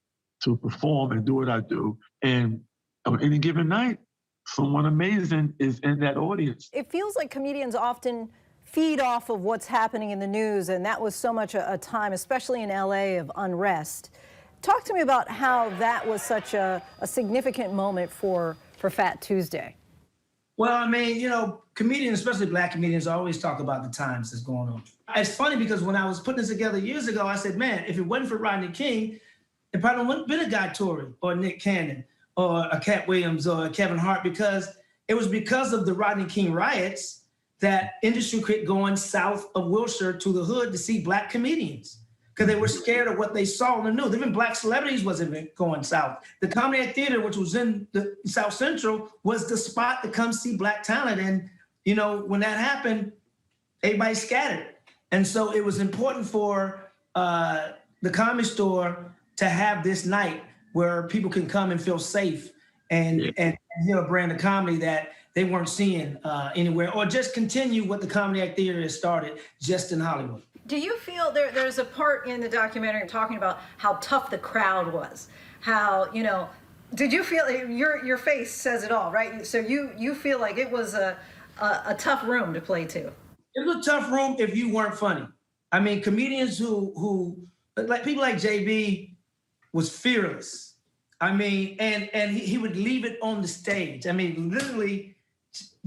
to perform and do what I do. And on any given night, someone amazing is in that audience. It feels like comedians often feed off of what's happening in the news, and that was so much a time, especially in LA, of unrest. Talk to me about how that was such a significant moment for Fat Tuesday. Well, I mean, you know, comedians, especially black comedians, always talk about the times that's going on. It's funny because when I was putting this together years ago, I said, man, if it wasn't for Rodney King, it probably wouldn't have been a Guy Torrey or Nick Cannon or a Cat Williams or a Kevin Hart, because it was because of the Rodney King riots that industry quit going south of Wilshire to the hood to see black comedians, because they were scared of what they saw in the news. Even black celebrities wasn't going south. The Comedy Act Theater, which was in the South Central, was the spot to come see black talent. And, you know, when that happened, everybody scattered. And so it was important for the Comedy Store to have this night where people can come and feel safe and hear a brand of comedy that they weren't seeing anywhere, or just continue what the Comedy Act Theater has started just in Hollywood. Do you feel there's a part in the documentary talking about how tough the crowd was? How, you know, did you feel, your face says it all, right? So you feel like it was a tough room to play to? It was a tough room if you weren't funny. I mean, comedians who like people like JB was fearless. I mean, and he would leave it on the stage. I mean, literally,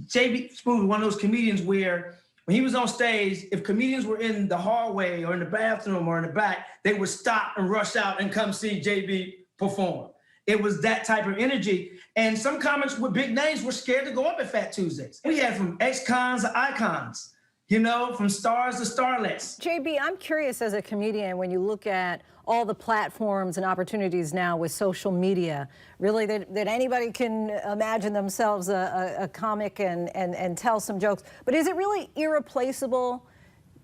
JB Smooth was one of those comedians where when he was on stage, if comedians were in the hallway or in the bathroom or in the back, they would stop and rush out and come see JB perform. It was that type of energy. And some comics with big names were scared to go up at Fat Tuesdays. We had from ex-cons to icons, you know, from stars to starlets. JB, I'm curious as a comedian, when you look at all the platforms and opportunities now with social media, really that anybody can imagine themselves a comic and tell some jokes. But is it really irreplaceable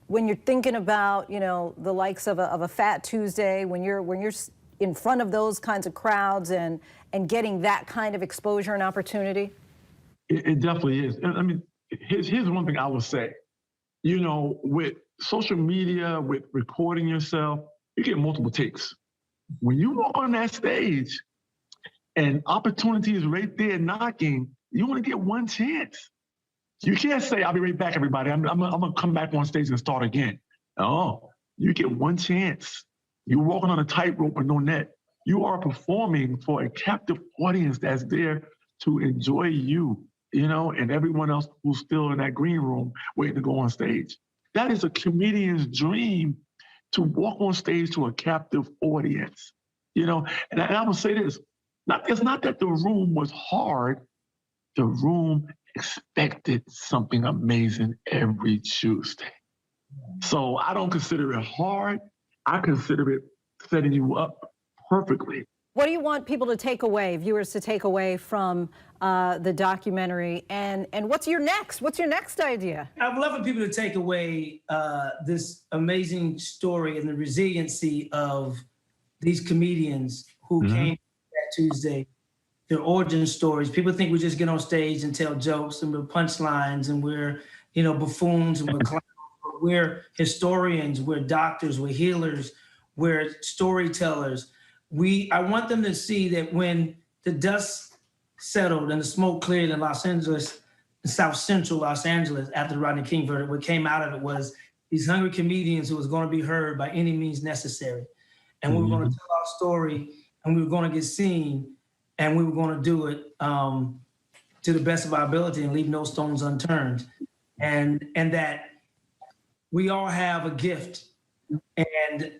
when you're thinking about, you know, the likes of a Fat Tuesday, when you're in front of those kinds of crowds and getting that kind of exposure and opportunity? It definitely is. I mean, here's one thing I will say. You know, with social media, with recording yourself, you get multiple takes. When you walk on that stage and opportunity is right there knocking, you only get one chance. You can't say, I'll be right back, everybody. I'm gonna come back on stage and start again. No, you get one chance. You're walking on a tightrope with no net. You are performing for a captive audience that's there to enjoy you, you know, and everyone else who's still in that green room waiting to go on stage. That is a comedian's dream, to walk on stage to a captive audience, you know? And I will say this, it's not that the room was hard, the room expected something amazing every Tuesday. So I don't consider it hard, I consider it setting you up perfectly. What do you want people to take away, viewers to take away from the documentary? And what's your next idea? I would love for people to take away this amazing story and the resiliency of these comedians who came that Tuesday, their origin stories. People think we just get on stage and tell jokes and we're punchlines and we're, you know, buffoons and we're clowns. We're historians, we're doctors, we're healers, we're storytellers. I want them to see that when the dust settled and the smoke cleared in Los Angeles, South Central Los Angeles, after the Rodney King verdict, what came out of it was these hungry comedians who was going to be heard by any means necessary. And we were going to tell our story, and we were going to get seen, and we were going to do it to the best of our ability and leave no stones unturned. And that we all have a gift, and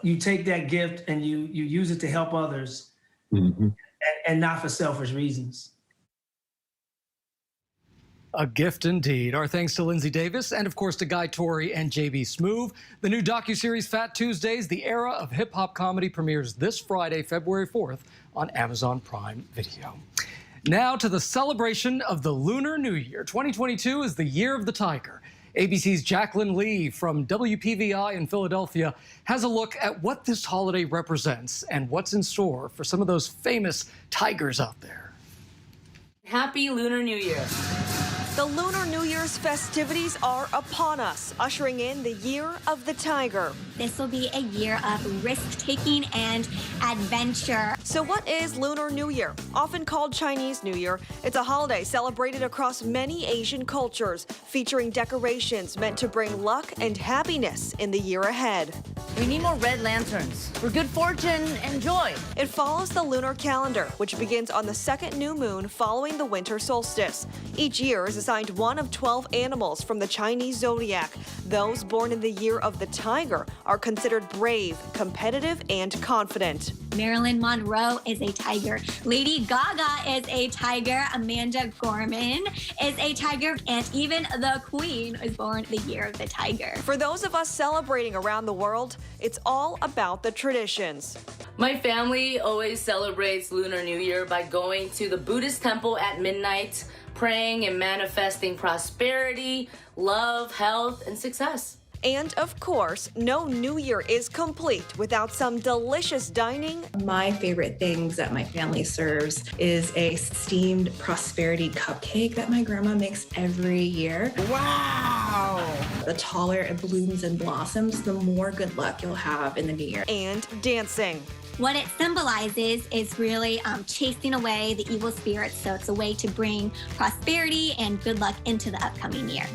you take that gift and you use it to help others, and not for selfish reasons. A gift indeed. Our thanks to Lindsay Davis and, of course, to Guy Torry and JB Smoove. The new docuseries Fat Tuesdays, The Era of Hip-Hop Comedy, premieres this Friday, February 4th on Amazon Prime Video. Now to the celebration of the Lunar New Year. 2022 is the year of the tiger. ABC's Jacqueline Lee from WPVI in Philadelphia has a look at what this holiday represents and what's in store for some of those famous tigers out there. Happy Lunar New Year. The Lunar New Year's festivities are upon us, ushering in the Year of the Tiger. This will be a year of risk-taking and adventure. So what is Lunar New Year? Often called Chinese New Year, it's a holiday celebrated across many Asian cultures, featuring decorations meant to bring luck and happiness in the year ahead. We need more red lanterns for good fortune and joy. It follows the lunar calendar, which begins on the second new moon following the winter solstice. Each year is assigned one of 12 animals from the Chinese zodiac. Those born in the year of the tiger are considered brave, competitive, and confident. Marilyn Monroe is a tiger. Lady Gaga is a tiger. Amanda Gorman is a tiger. And even the Queen was born the year of the tiger. For those of us celebrating around the world, it's all about the traditions. My family always celebrates Lunar New Year by going to the Buddhist temple at midnight, praying and manifesting prosperity, love, health, and success. And of course, no New Year is complete without some delicious dining. My favorite things that my family serves is a steamed prosperity cupcake that my grandma makes every year. Wow! The taller it blooms and blossoms, the more good luck you'll have in the new year. And dancing. What it symbolizes is really chasing away the evil spirits. So it's a way to bring prosperity and good luck into the upcoming year.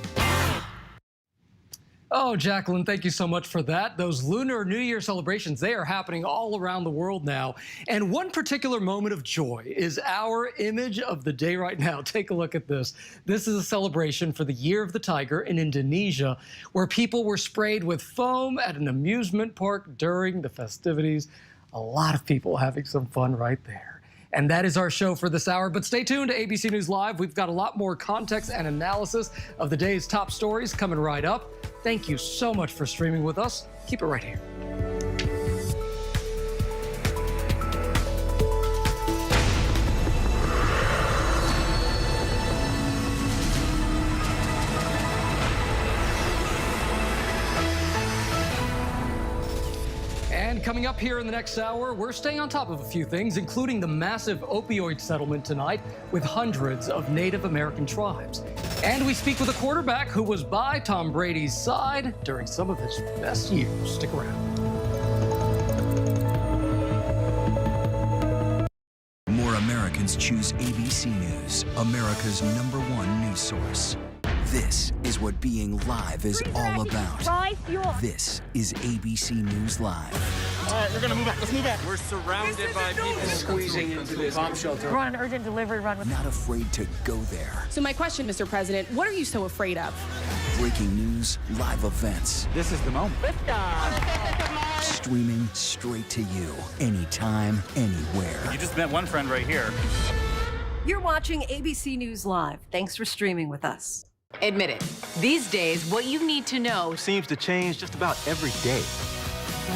Oh, Jacqueline, thank you so much for that. Those Lunar New Year celebrations, they are happening all around the world now. And one particular moment of joy is our image of the day right now. Take a look at this. This is a celebration for the Year of the Tiger in Indonesia, where people were sprayed with foam at an amusement park during the festivities. A lot of people having some fun right there. And that is our show for this hour. But stay tuned to ABC News Live. We've got a lot more context and analysis of the day's top stories coming right up. Thank you so much for streaming with us. Keep it right here. And coming up here in the next hour, we're staying on top of a few things, including the massive opioid settlement tonight with hundreds of Native American tribes. And we speak with a quarterback who was by Tom Brady's side during some of his best years. Stick around. More Americans choose ABC News, America's #1 news source. This is what being live is all about. This is ABC News Live. All right, we're gonna move back. Let's move back. We're surrounded by people squeezing into this bomb shelter. We're on an urgent delivery run. Not afraid to go there. So my question, Mr. President, what are you so afraid of? Breaking news, live events. This is the moment. Streaming straight to you, anytime, anywhere. You just met one friend right here. You're watching ABC News Live. Thanks for streaming with us. Admit it, these days, what you need to know seems to change just about every day.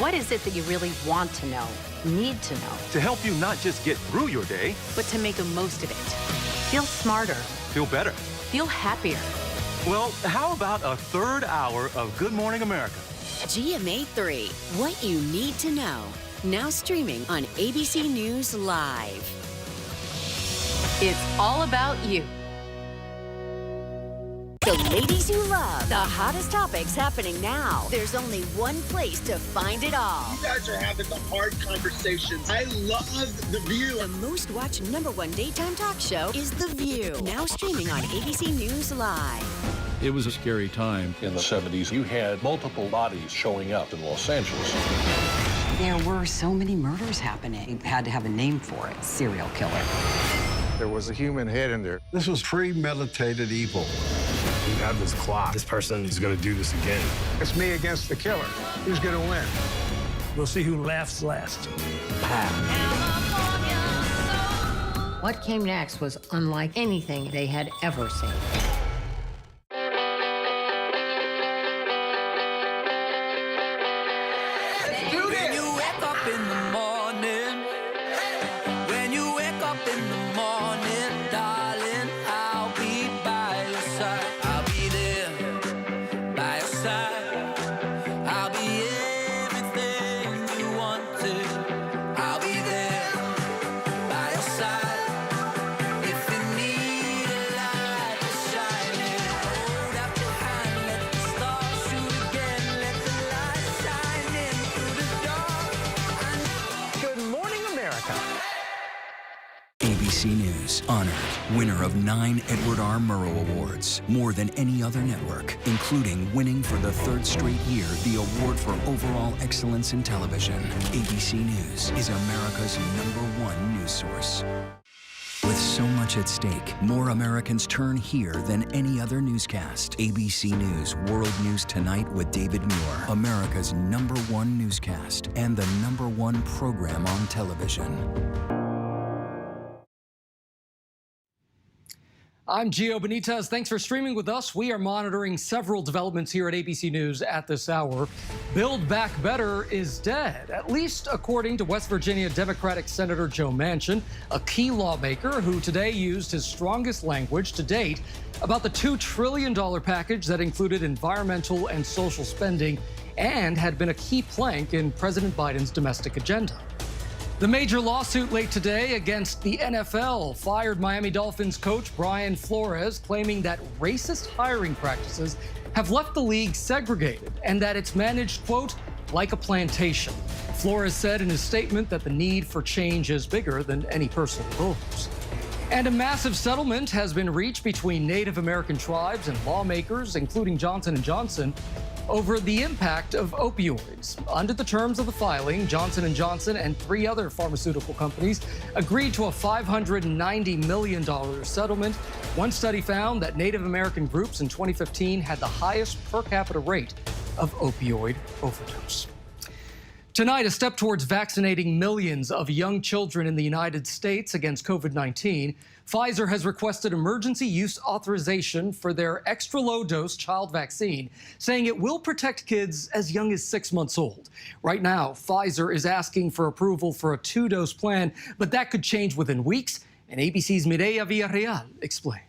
What is it that you really want to know, need to know? To help you not just get through your day, but to make the most of it. Feel smarter. Feel better. Feel happier. Well, how about a third hour of Good Morning America? GMA 3, what you need to know. Now streaming on ABC News Live. It's all about you. The ladies you love, the hottest topics happening now. There's only one place to find it all. You guys are having the hard conversations. I love The View. The most watched #1 daytime talk show is The View. Now streaming on ABC News Live. It was a scary time in the 70s. You had multiple bodies showing up in Los Angeles. There were so many murders happening. You had to have a name for it, serial killer. There was a human head in there. This was premeditated evil. We have this clock. This person is going to do this again. It's me against the killer. Who's going to win? We'll see who laughs last. What came next was unlike anything they had ever seen. When you wake up in the morning, when you wake up in the morning, darling, I'll be by your side. I'll be there by your side. I'll be everything you wanted. I'll be there by your side. If you need a light to shine in, hold up your hand, let the stars shoot again, let the light shine in through the dark. Good morning, America. ABC News honored winner of 9 Edward R. Murrow Awards, more than any other network, including winning for the 3rd straight year the award for overall excellence in television. ABC News is America's #1 news source. With so much at stake, more Americans turn here than any other newscast. ABC News World News Tonight with David Muir, America's #1 newscast and the #1 program on television. I'm Gio Benitez. Thanks for streaming with us. We are monitoring several developments here at ABC News at this hour. Build Back Better is dead, at least according to West Virginia Democratic Senator Joe Manchin, a key lawmaker who today used his strongest language to date about the $2 trillion package that included environmental and social spending and had been a key plank in President Biden's domestic agenda. The major lawsuit late today against the NFL fired Miami Dolphins coach Brian Flores, claiming that racist hiring practices have left the league segregated and that it's managed, quote, like a plantation. Flores said in his statement that the need for change is bigger than any personal goals. And a massive settlement has been reached between Native American tribes and lawmakers, including Johnson & Johnson, over the impact of opioids. Under the terms of the filing, Johnson & Johnson and 3 other pharmaceutical companies agreed to a $590 million settlement. One study found that Native American groups in 2015 had the highest per capita rate of opioid overdose. Tonight, a step towards vaccinating millions of young children in the United States against COVID-19. Pfizer has requested emergency use authorization for their extra low-dose child vaccine, saying it will protect kids as young as 6 months old. Right now, Pfizer is asking for approval for a 2-dose plan, but that could change within weeks, and ABC's Mireya Villarreal explains.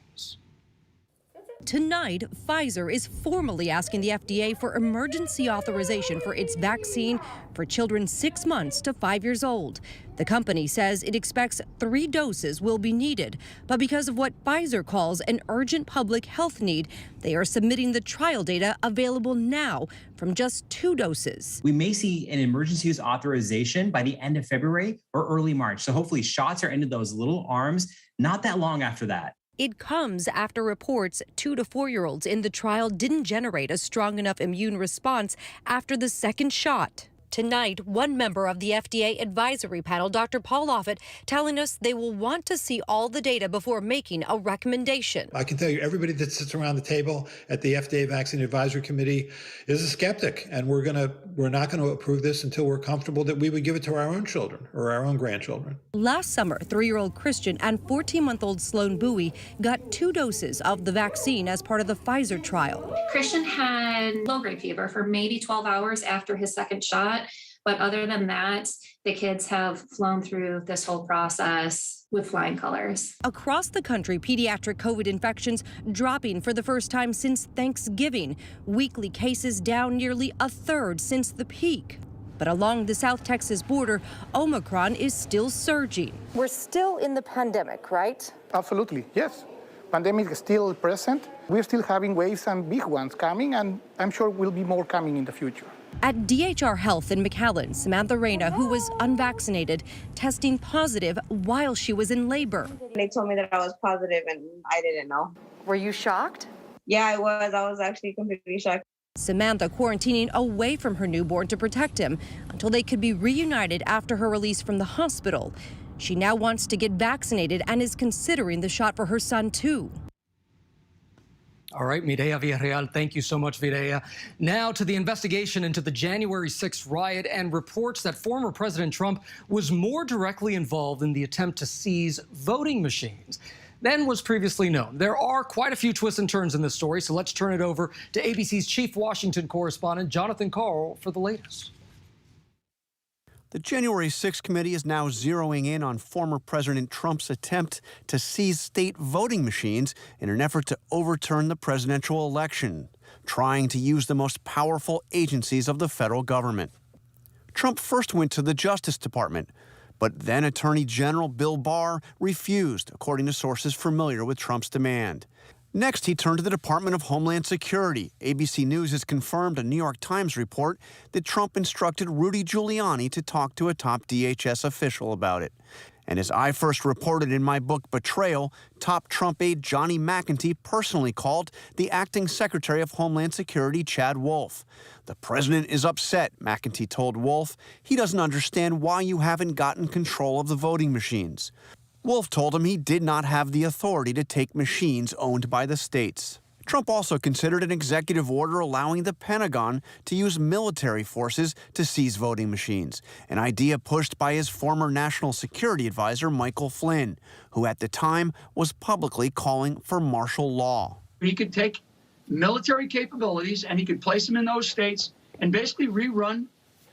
Tonight, Pfizer is formally asking the FDA for emergency authorization for its vaccine for children 6 months to 5 years old. The company says it expects 3 doses will be needed, but because of what Pfizer calls an urgent public health need, they are submitting the trial data available now from just 2 doses. We may see an emergency use authorization by the end of February or early March. So hopefully shots are into those little arms not that long after that. It comes after reports 2 to 4-year-olds in the trial didn't generate a strong enough immune response after the second shot. Tonight, one member of the FDA advisory panel, Dr. Paul Offit, telling us they will want to see all the data before making a recommendation. I can tell you everybody that sits around the table at the FDA Vaccine Advisory Committee is a skeptic, and we're not going to approve this until we're comfortable that we would give it to our own children or our own grandchildren. Last summer, 3-year-old Christian and 14-month-old Sloan Bowie got 2 doses of the vaccine as part of the Pfizer trial. Christian had low-grade fever for maybe 12 hours after his second shot. But other than that, the kids have flown through this whole process with flying colors. Across the country, pediatric COVID infections dropping for the first time since Thanksgiving. Weekly cases down nearly 1/3 since the peak. But along the South Texas border, Omicron is still surging. We're still in the pandemic, right? Absolutely, yes. Pandemic is still present. We're still having waves and big ones coming, and I'm sure will be more coming in the future. At DHR Health in McAllen, Samantha Reyna, who was unvaccinated, testing positive while she was in labor. They told me that I was positive and I didn't know. Were you shocked? Yeah, I was. I was actually completely shocked. Samantha quarantining away from her newborn to protect him until they could be reunited after her release from the hospital. She now wants to get vaccinated and is considering the shot for her son, too. All right, Mireya Villarreal, thank you so much, Mireya. Now to the investigation into the January 6th riot and reports that former President Trump was more directly involved in the attempt to seize voting machines than was previously known. There are quite a few twists and turns in this story, so let's turn it over to ABC's chief Washington correspondent, Jonathan Karl, for the latest. The January 6th committee is now zeroing in on former President Trump's attempt to seize state voting machines in an effort to overturn the presidential election, trying to use the most powerful agencies of the federal government. Trump first went to the Justice Department, but then Attorney General Bill Barr refused, according to sources familiar with Trump's demand. Next, he turned to the Department of Homeland Security. ABC News has confirmed a New York Times report that Trump instructed Rudy Giuliani to talk to a top DHS official about it. And as I first reported in my book, Betrayal, top Trump aide Johnny McEntee personally called the acting Secretary of Homeland Security, Chad Wolf. The president is upset, McEntee told Wolf. He doesn't understand why you haven't gotten control of the voting machines. Wolf told him he did not have the authority to take machines owned by the states. Trump also considered an executive order allowing the Pentagon to use military forces to seize voting machines, an idea pushed by his former national security advisor, Michael Flynn, who at the time was publicly calling for martial law. He could take military capabilities and he could place them in those states and basically rerun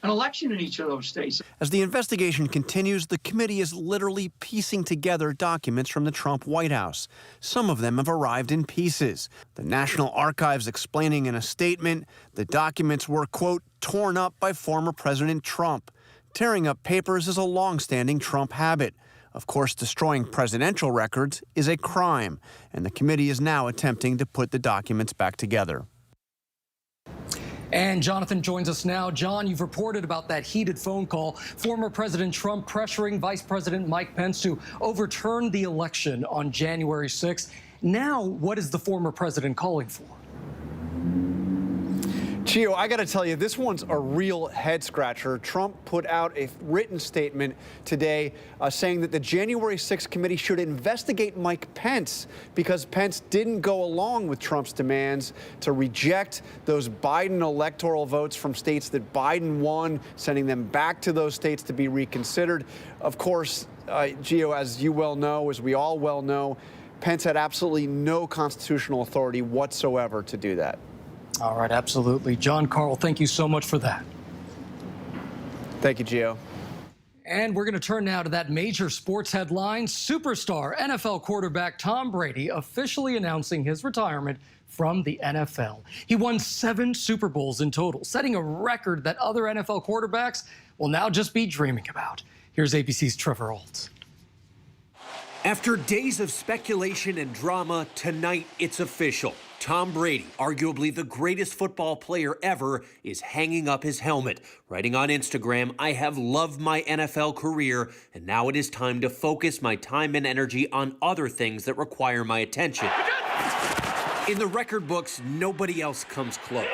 an election in each of those states. As the investigation continues, the committee is literally piecing together documents from the Trump White House. Some of them have arrived in pieces. The National Archives explaining in a statement the documents were, quote, torn up by former President Trump. Tearing up papers is a long-standing Trump habit. Of course, destroying presidential records is a crime, and the committee is now attempting to put the documents back together. And Jonathan joins us now. John, you've reported about that heated phone call. Former President Trump pressuring Vice President Mike Pence to overturn the election on January 6th. Now, what is the former president calling for? Gio, I got to tell you, this one's a real head-scratcher. Trump put out a written statement today saying that the January 6th committee should investigate Mike Pence because Pence didn't go along with Trump's demands to reject those Biden electoral votes from states that Biden won, sending them back to those states to be reconsidered. Of course, Gio, as you well know, as we all well know, Pence had absolutely no constitutional authority whatsoever to do that. All right, absolutely. John Karl, thank you so much for that. Thank you, Gio. And we're going to turn now to that major sports headline. Superstar NFL quarterback Tom Brady officially announcing his retirement from the NFL. He won 7 Super Bowls in total, setting a record that other NFL quarterbacks will now just be dreaming about. Here's ABC's Trevor Ault. After days of speculation and drama, tonight it's official. Tom Brady, arguably the greatest football player ever, is hanging up his helmet, writing on Instagram, "I have loved my NFL career, and now it is time to focus my time and energy on other things that require my attention." In the record books, nobody else comes close.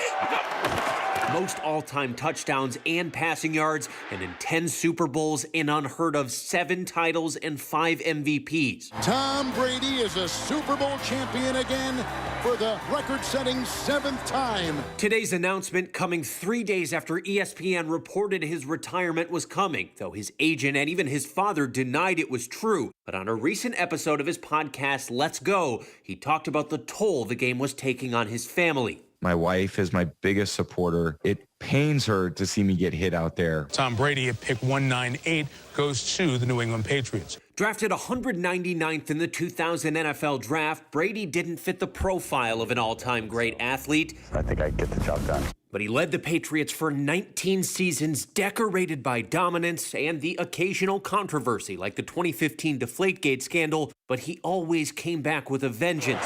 Most all-time touchdowns and passing yards, and in 10 Super Bowls, an unheard of 7 titles and 5 MVPs. Tom Brady is a Super Bowl champion again for the record-setting 7th time. Today's announcement coming 3 days after ESPN reported his retirement was coming, though his agent and even his father denied it was true. But on a recent episode of his podcast, Let's Go, he talked about the toll the game was taking on his family. My wife is my biggest supporter. It pains her to see me get hit out there. Tom Brady at pick 198 goes to the New England Patriots. Drafted 199th in the 2000 NFL Draft, Brady didn't fit the profile of an all-time great athlete. I think I get the job done. But he led the Patriots for 19 seasons, decorated by dominance and the occasional controversy, like the 2015 Deflategate scandal, but he always came back with a vengeance.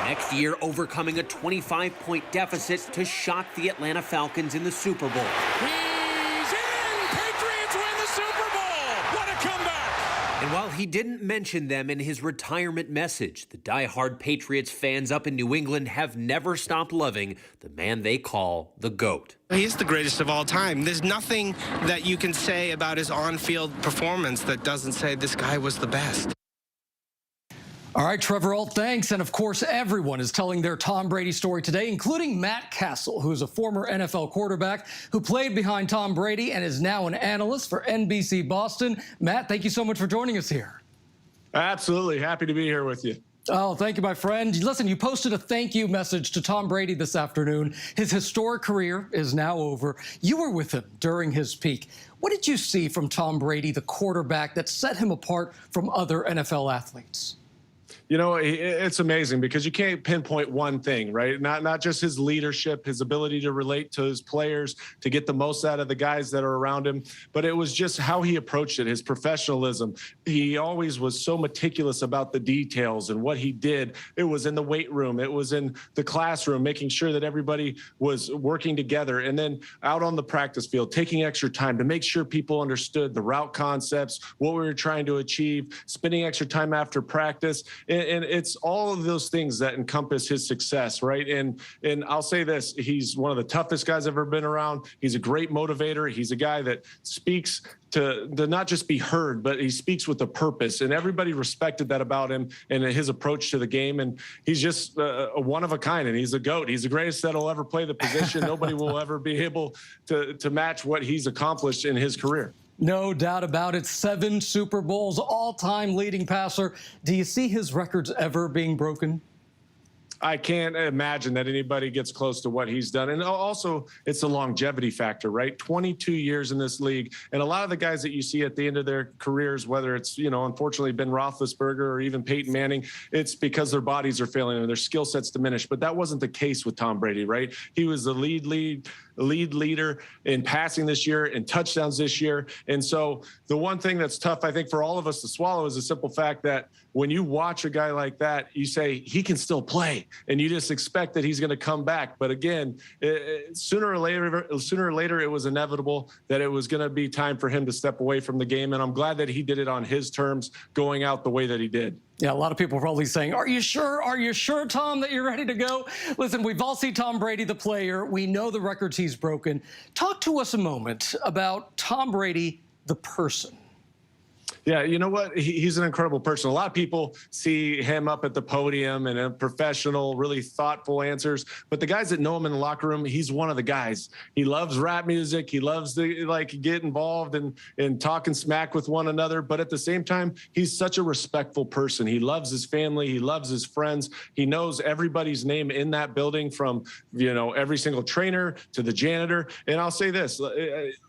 Next year, overcoming a 25-point deficit to shock the Atlanta Falcons in the Super Bowl. He's in! Patriots win the Super Bowl! What a comeback! And while he didn't mention them in his retirement message, the diehard Patriots fans up in New England have never stopped loving the man they call the GOAT. He is the greatest of all time. There's nothing that you can say about his on-field performance that doesn't say this guy was the best. All right, Trevor Alt, thanks. And of course, everyone is telling their Tom Brady story today, including Matt Castle, who is a former NFL quarterback who played behind Tom Brady and is now an analyst for NBC Boston. Matt, thank you so much for joining us here. Absolutely. Happy to be here with you. Oh, thank you, my friend. Listen, you posted a thank you message to Tom Brady this afternoon. His historic career is now over. You were with him during his peak. What did you see from Tom Brady, the quarterback, that set him apart from other NFL athletes? You know, it's amazing because you can't pinpoint one thing, right? Not just his leadership, his ability to relate to his players, to get the most out of the guys that are around him, but it was just how he approached it, his professionalism. He always was so meticulous about the details and what he did. It was in the weight room, it was in the classroom, making sure that everybody was working together, and then out on the practice field, taking extra time to make sure people understood the route concepts, what we were trying to achieve, spending extra time after practice. And it's all of those things that encompass his success, right? And I'll say this, he's one of the toughest guys I've ever been around. He's a great motivator. He's a guy that speaks to not just be heard, but he speaks with a purpose. And everybody respected that about him and his approach to the game. And he's just a one of a kind, and he's a GOAT. He's the greatest that'll ever play the position. Nobody will ever be able to match what he's accomplished in his career. No doubt about it. 7 Super Bowls, all-time leading passer. Do you see his records ever being broken? I can't imagine that anybody gets close to what he's done. And also, it's the longevity factor, right? 22 years in this league. And a lot of the guys that you see at the end of their careers, whether it's, unfortunately Ben Roethlisberger or even Peyton Manning, it's because their bodies are failing and their skill sets diminish. But that wasn't the case with Tom Brady, right? He was the lead leader in passing this year and touchdowns this year. And so the one thing that's tough, I think, for all of us to swallow is the simple fact that when you watch a guy like that, you say he can still play, and you just expect that he's going to come back. But again, sooner or later, it was inevitable that it was going to be time for him to step away from the game. And I'm glad that he did it on his terms, going out the way that he did. Yeah, a lot of people are probably saying, are you sure? Are you sure, Tom, that you're ready to go? Listen, we've all seen Tom Brady, the player. We know the records he's broken. Talk to us a moment about Tom Brady, the person. Yeah, you know what? He's an incredible person. A lot of people see him up at the podium and a professional, really thoughtful answers. But the guys that know him in the locker room, he's one of the guys. He loves rap music. He loves to get involved and talking smack with one another. But at the same time, he's such a respectful person. He loves his family. He loves his friends. He knows everybody's name in that building, from every single trainer to the janitor. And I'll say this: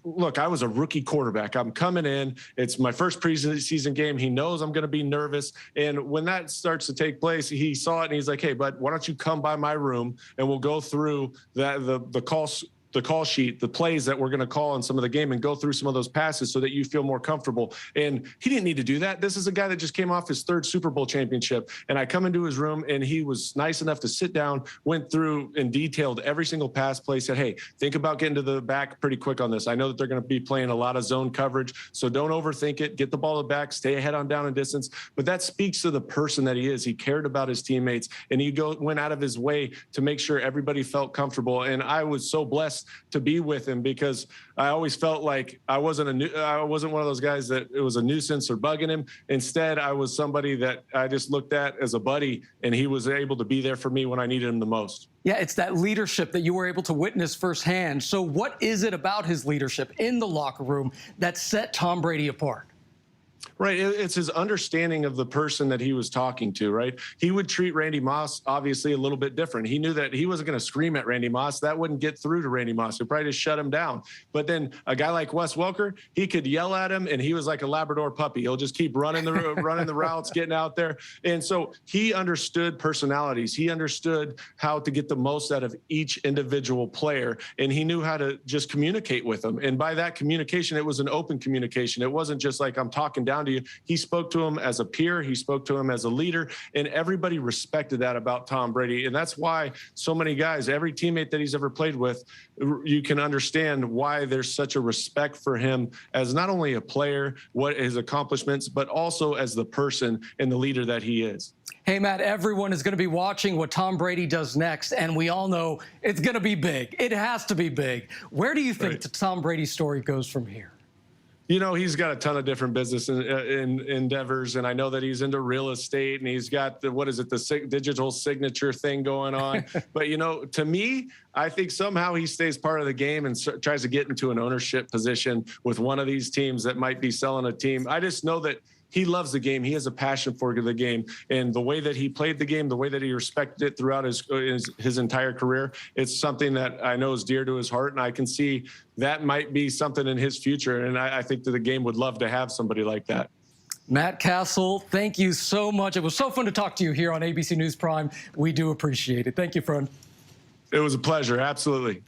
look, I was a rookie quarterback. I'm coming in. It's my first preseason game. He knows I'm going to be nervous. And when that starts to take place, he saw it and he's like, hey, bud, why don't you come by my room and we'll go through the call sheet, the plays that we're going to call in some of the game, and go through some of those passes so that you feel more comfortable. And he didn't need to do that. This is a guy that just came off his 3rd Super Bowl championship. And I come into his room and he was nice enough to sit down, went through and detailed every single pass play, said, hey, think about getting to the back pretty quick on this. I know that they're going to be playing a lot of zone coverage, so don't overthink it. Get the ball to the back, stay ahead on down and distance. But that speaks to the person that he is. He cared about his teammates, and he went out of his way to make sure everybody felt comfortable. And I was so blessed to be with him, because I always felt like I wasn't one of those guys that it was a nuisance or bugging him. Instead, I was somebody that I just looked at as a buddy, and he was able to be there for me when I needed him the most. Yeah, it's that leadership that you were able to witness firsthand. So what is it about his leadership in the locker room that set Tom Brady apart? Right. It's his understanding of the person that he was talking to, right? He would treat Randy Moss, obviously, a little bit different. He knew that he wasn't going to scream at Randy Moss. That wouldn't get through to Randy Moss. It would probably just shut him down. But then a guy like Wes Welker, he could yell at him, and he was like a Labrador puppy. He'll just keep running the routes, getting out there. And so he understood personalities. He understood how to get the most out of each individual player, and he knew how to just communicate with them. And by that communication, it was an open communication. It wasn't just like, I'm talking down to you. He spoke to him as a peer. He spoke to him as a leader, and everybody respected that about Tom Brady. And that's why so many guys, every teammate that he's ever played with, you can understand why there's such a respect for him as not only a player, what his accomplishments, but also as the person and the leader that he is. Hey, Matt, everyone is going to be watching what Tom Brady does next, and we all know it's going to be big. It has to be big. Where do you think the Tom Brady story goes from here? You know, he's got a ton of different business in endeavors, and I know that he's into real estate, and he's got the digital signature thing going on. But, you know, to me, I think somehow he stays part of the game and tries to get into an ownership position with one of these teams that might be selling a team. I just know that he loves the game. He has a passion for the game, and the way that he played the game, the way that he respected it throughout his entire career, it's something that I know is dear to his heart, and I can see that might be something in his future. And I think that the game would love to have somebody like that. Matt Castle, thank you so much. It was so fun to talk to you here on ABC News Prime. We do appreciate it. Thank you, friend. It was a pleasure. Absolutely.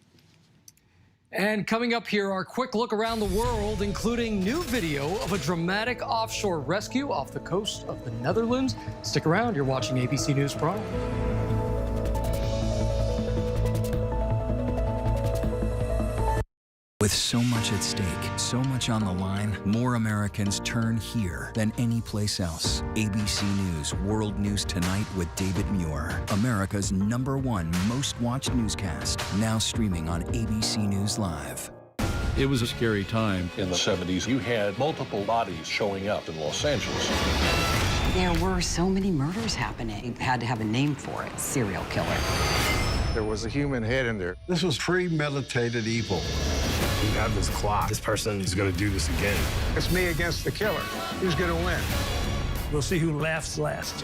And coming up here, our quick look around the world, including new video of a dramatic offshore rescue off the coast of the Netherlands. Stick around. You're watching ABC News Prime. With so much at stake, so much on the line, more Americans turn here than any place else. ABC News World News Tonight with David Muir, America's #1 most watched newscast, now streaming on ABC News Live. It was a scary time. In the 70s, you had multiple bodies showing up in Los Angeles. There were so many murders happening. You had to have a name for it, serial killer. There was a human head in there. This was premeditated evil. We have this clock. This person is going to do this again. It's me against the killer. Who's going to win? We'll see who laughs last.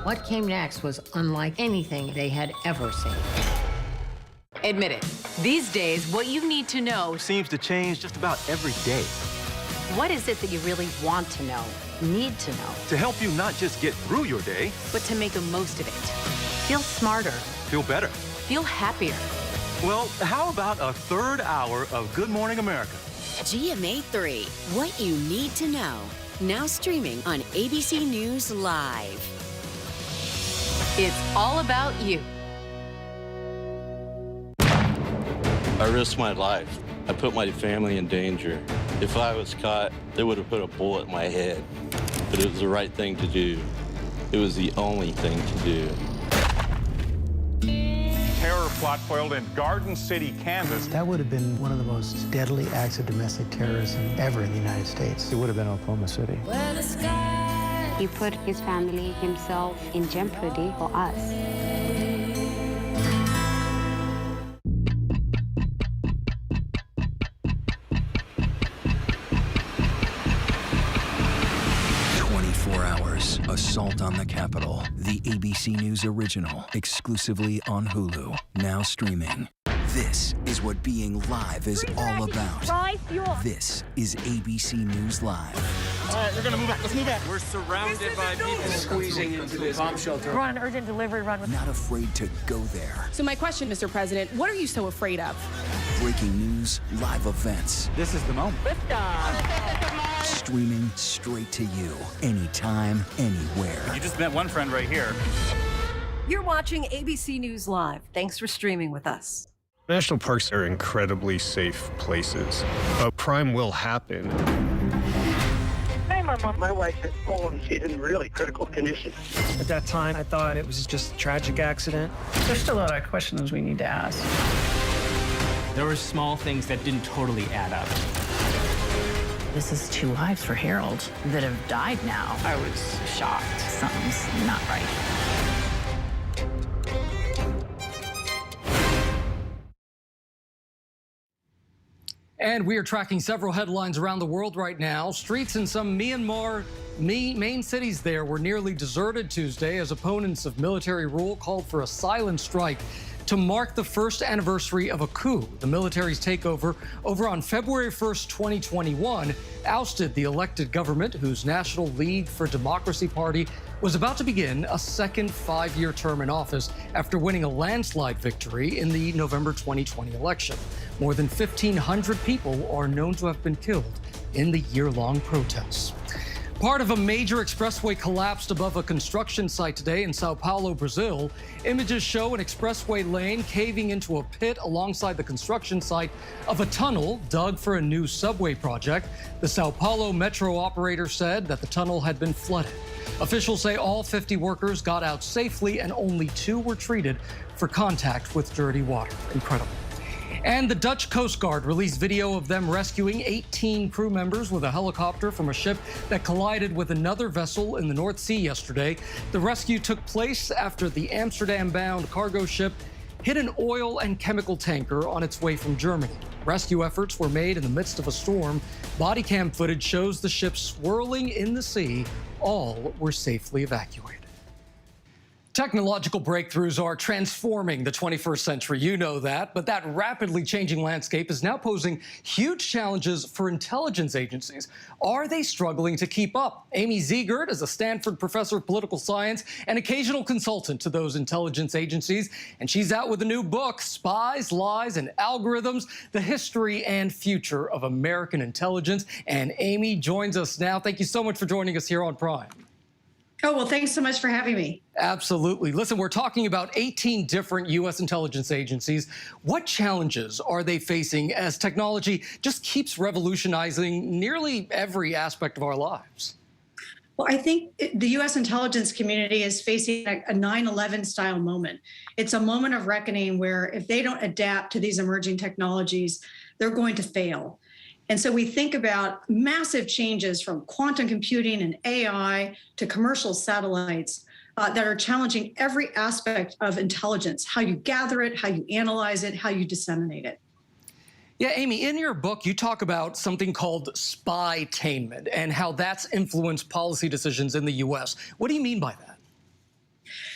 What came next was unlike anything they had ever seen. Admit it. These days, what you need to know seems to change just about every day. What is it that you really want to know, need to know? To help you not just get through your day, but to make the most of it. Feel smarter. Feel better. Feel happier. Well, how about a third hour of Good Morning America? GMA 3, what you need to know. Now streaming on ABC News Live. It's all about you. I risked my life. I put my family in danger. If I was caught, they would have put a bullet in my head. But it was the right thing to do. It was the only thing to do. Terror plot foiled in Garden City, Kansas. That would have been one of the most deadly acts of domestic terrorism ever in the United States. It would have been Oklahoma City. He put his family, himself, in jeopardy for us. Assault on the Capitol, the ABC News original, exclusively on Hulu, now streaming. This is what being live is all about. This is ABC News Live. All right, we're gonna move back. Let's move back. We're surrounded by people squeezing into this bomb shelter. We're on an urgent delivery run. Not afraid to go there. So my question, Mr. President, what are you so afraid of? Breaking news, live events. This is the moment. Streaming straight to you, anytime, anywhere. You just met one friend right here. You're watching ABC News Live. Thanks for streaming with us. National parks are incredibly safe places, but crime will happen. Hey, my wife has fallen. She's in really critical condition. At that time, I thought it was just a tragic accident. There's still a lot of questions we need to ask. There were small things that didn't totally add up. This is 2 lives for Harold that have died now. I was shocked. Something's not right. And we are tracking several headlines around the world right now. Streets in some Myanmar main cities there were nearly deserted Tuesday as opponents of military rule called for a silent strike to mark the first anniversary of a coup. The military's takeover on February 1st, 2021, ousted the elected government, whose National League for Democracy Party was about to begin a second 5-year term in office after winning a landslide victory in the November 2020 election. More than 1,500 people are known to have been killed in the year-long protests. Part of a major expressway collapsed above a construction site today in Sao Paulo, Brazil. Images show an expressway lane caving into a pit alongside the construction site of a tunnel dug for a new subway project. The Sao Paulo metro operator said that the tunnel had been flooded. Officials say all 50 workers got out safely and only 2 were treated for contact with dirty water. Incredible. And the Dutch Coast Guard released video of them rescuing 18 crew members with a helicopter from a ship that collided with another vessel in the North Sea yesterday. The rescue took place after the Amsterdam-bound cargo ship hit an oil and chemical tanker on its way from Germany. Rescue efforts were made in the midst of a storm. Body cam footage shows the ship swirling in the sea. All were safely evacuated. Technological breakthroughs are transforming the 21st century. You know that. But that rapidly changing landscape is now posing huge challenges for intelligence agencies. Are they struggling to keep up? Amy Ziegert is a Stanford professor of political science and occasional consultant to those intelligence agencies. And she's out with a new book, Spies, Lies, and Algorithms, The History and Future of American Intelligence. And Amy joins us now. Thank you so much for joining us here on Prime. Oh, well, thanks so much for having me. Absolutely. Listen, we're talking about 18 different U.S. intelligence agencies. What challenges are they facing as technology just keeps revolutionizing nearly every aspect of our lives? Well, I think the U.S. intelligence community is facing a 9/11 style moment. It's a moment of reckoning where if they don't adapt to these emerging technologies, they're going to fail. And so we think about massive changes from quantum computing and AI to commercial satellites that are challenging every aspect of intelligence, how you gather it, how you analyze it, how you disseminate it. Yeah, Amy, in your book, you talk about something called spy-tainment and how that's influenced policy decisions in the U.S. What do you mean by that?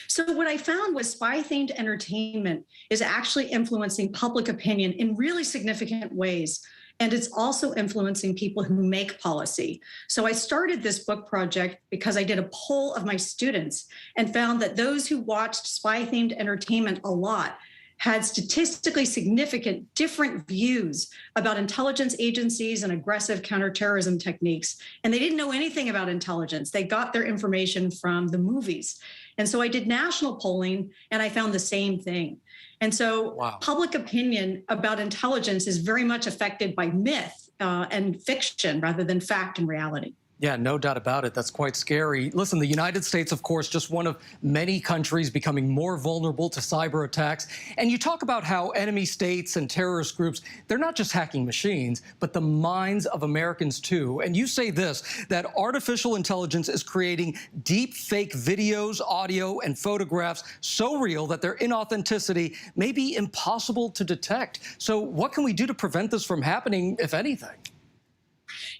So what I found was spy-themed entertainment is actually influencing public opinion in really significant ways. And it's also influencing people who make policy. So I started this book project because I did a poll of my students and found that those who watched spy-themed entertainment a lot had statistically significant different views about intelligence agencies and aggressive counterterrorism techniques. And they didn't know anything about intelligence. They got their information from the movies. And so I did national polling and I found the same thing. And so public opinion about intelligence is very much affected by myth and fiction rather than fact and reality. Yeah, no doubt about it. That's quite scary. Listen, the United States, of course, just one of many countries becoming more vulnerable to cyber attacks. And you talk about how enemy states and terrorist groups, they're not just hacking machines, but the minds of Americans too. And you say this, that artificial intelligence is creating deep fake videos, audio, and photographs so real that their inauthenticity may be impossible to detect. So what can we do to prevent this from happening, if anything?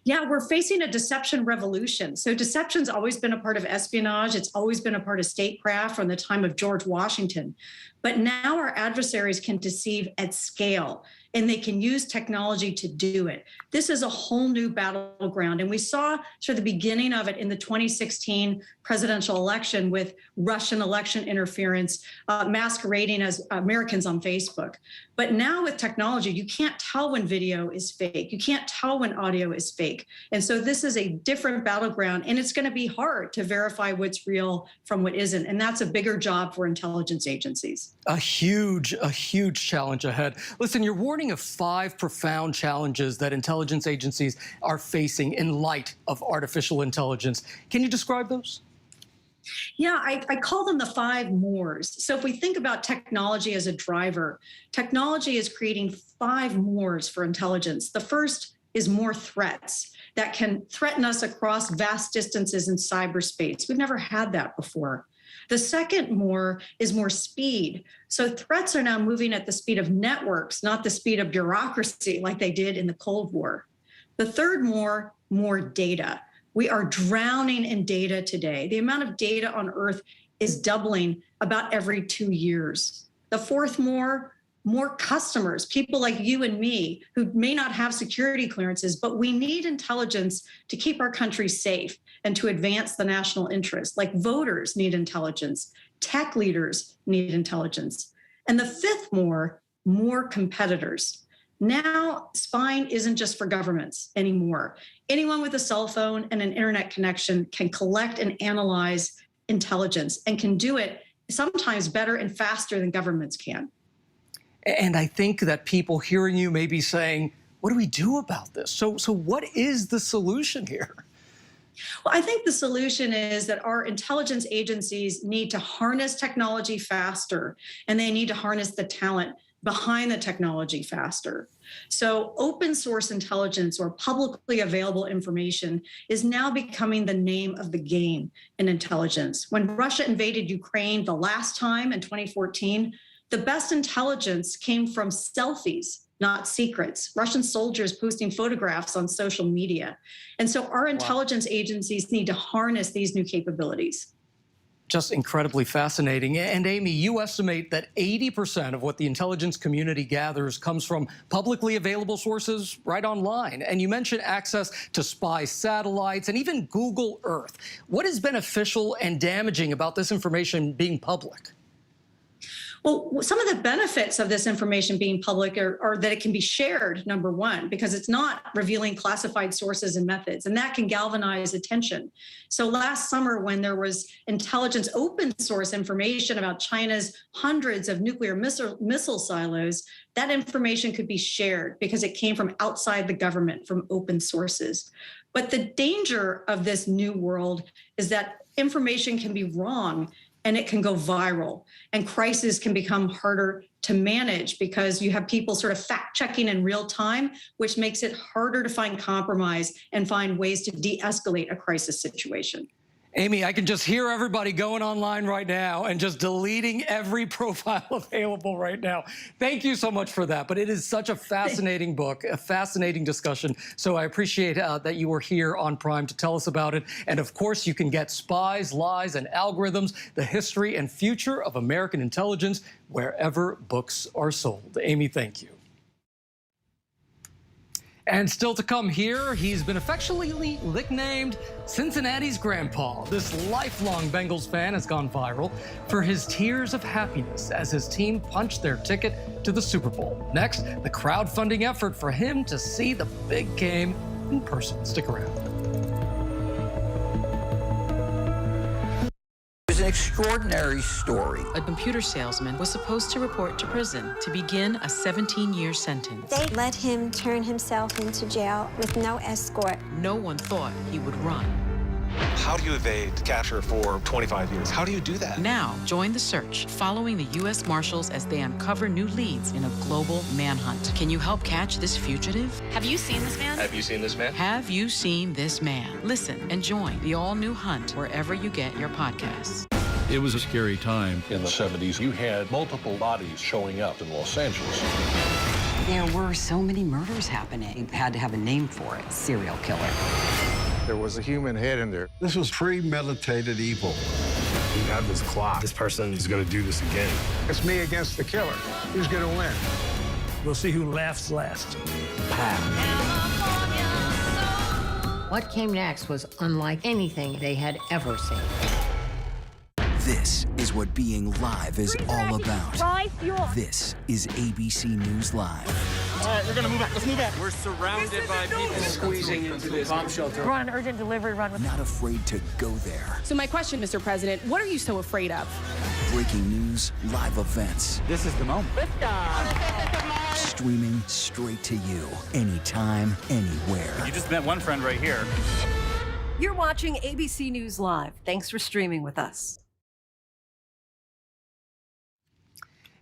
Yeah, we're facing a deception revolution. So deception's always been a part of espionage. It's always been a part of statecraft from the time of George Washington. But now our adversaries can deceive at scale, and they can use technology to do it. This is a whole new battleground. And we saw sort of the beginning of it in the 2016 presidential election with Russian election interference masquerading as Americans on Facebook. But now with technology, you can't tell when video is fake. You can't tell when audio is fake. And so this is a different battleground, and it's going to be hard to verify what's real from what isn't. And that's a bigger job for intelligence agencies. A huge challenge ahead. Listen, you're warning of 5 profound challenges that intelligence agencies are facing in light of artificial intelligence. Can you describe those? Yeah, I call them the 5 mores. So if we think about technology as a driver, technology is creating 5 mores for intelligence. The first is more threats that can threaten us across vast distances in cyberspace. We've never had that before. The second more is more speed. So threats are now moving at the speed of networks, not the speed of bureaucracy like they did in the Cold War. The third more data. We are drowning in data today. The amount of data on Earth is doubling about every 2 years. The fourth more customers, people like you and me who may not have security clearances, but we need intelligence to keep our country safe and to advance the national interest. Like voters need intelligence, tech leaders need intelligence. And the fifth more competitors. Now, spying isn't just for governments anymore. Anyone with a cell phone and an internet connection can collect and analyze intelligence and can do it sometimes better and faster than governments can. And I think that people hearing you may be saying, what do we do about this? So what is the solution here? Well, I think the solution is that our intelligence agencies need to harness technology faster, and they need to harness the talent behind the technology faster. So open source intelligence or publicly available information is now becoming the name of the game in intelligence. When Russia invaded Ukraine the last time in 2014, the best intelligence came from selfies, not secrets. Russian soldiers posting photographs on social media. And so our intelligence agencies need to harness these new capabilities. Just incredibly fascinating. And Amy, you estimate that 80% of what the intelligence community gathers comes from publicly available sources right online. And you mentioned access to spy satellites and even Google Earth. What is beneficial and damaging about this information being public? Well, some of the benefits of this information being public are that it can be shared, number one, because it's not revealing classified sources and methods, and that can galvanize attention. So last summer, when there was intelligence open source information about China's hundreds of nuclear missile silos, that information could be shared because it came from outside the government, from open sources. But the danger of this new world is that information can be wrong and it can go viral, and crises can become harder to manage because you have people sort of fact checking in real time, which makes it harder to find compromise and find ways to de-escalate a crisis situation. Amy, I can just hear everybody going online right now and just deleting every profile available right now. Thank you so much for that. But it is such a fascinating book, a fascinating discussion. So I appreciate that you were here on Prime to tell us about it. And of course, you can get Spies, Lies, and Algorithms, the history and future of American intelligence, wherever books are sold. Amy, thank you. And still to come here, he's been affectionately nicknamed Cincinnati's Grandpa. This lifelong Bengals fan has gone viral for his tears of happiness as his team punched their ticket to the Super Bowl. Next, the crowdfunding effort for him to see the big game in person. Stick around. An extraordinary story. A computer salesman was supposed to report to prison to begin a 17-year sentence. They let him turn himself into jail with no escort. No one thought he would run. How do you evade capture for 25 years? How do you do that? Now, join the search, following the U.S. Marshals as they uncover new leads in a global manhunt. Can you help catch this fugitive? Have you seen this man? Have you seen this man? Have you seen this man? Listen and join the all-new hunt wherever you get your podcasts. It was a scary time. In the 70s, you had multiple bodies showing up in Los Angeles. There were so many murders happening. You had to have a name for it, serial killer. There was a human head in there. This was premeditated evil. We have this clock. This person is going to do this again. It's me against the killer. Who's going to win? We'll see who laughs last. What came next was unlike anything they had ever seen. This is what being live is all about. This is ABC News Live. All right, we're gonna move back. Let's move back. We're surrounded by people squeezing into this bomb shelter. We're on an urgent delivery run. Not afraid to go there. So my question, Mr. President, what are you so afraid of? Breaking news, live events. This is the moment. Streaming straight to you, anytime, anywhere. You just met one friend right here. You're watching ABC News Live. Thanks for streaming with us.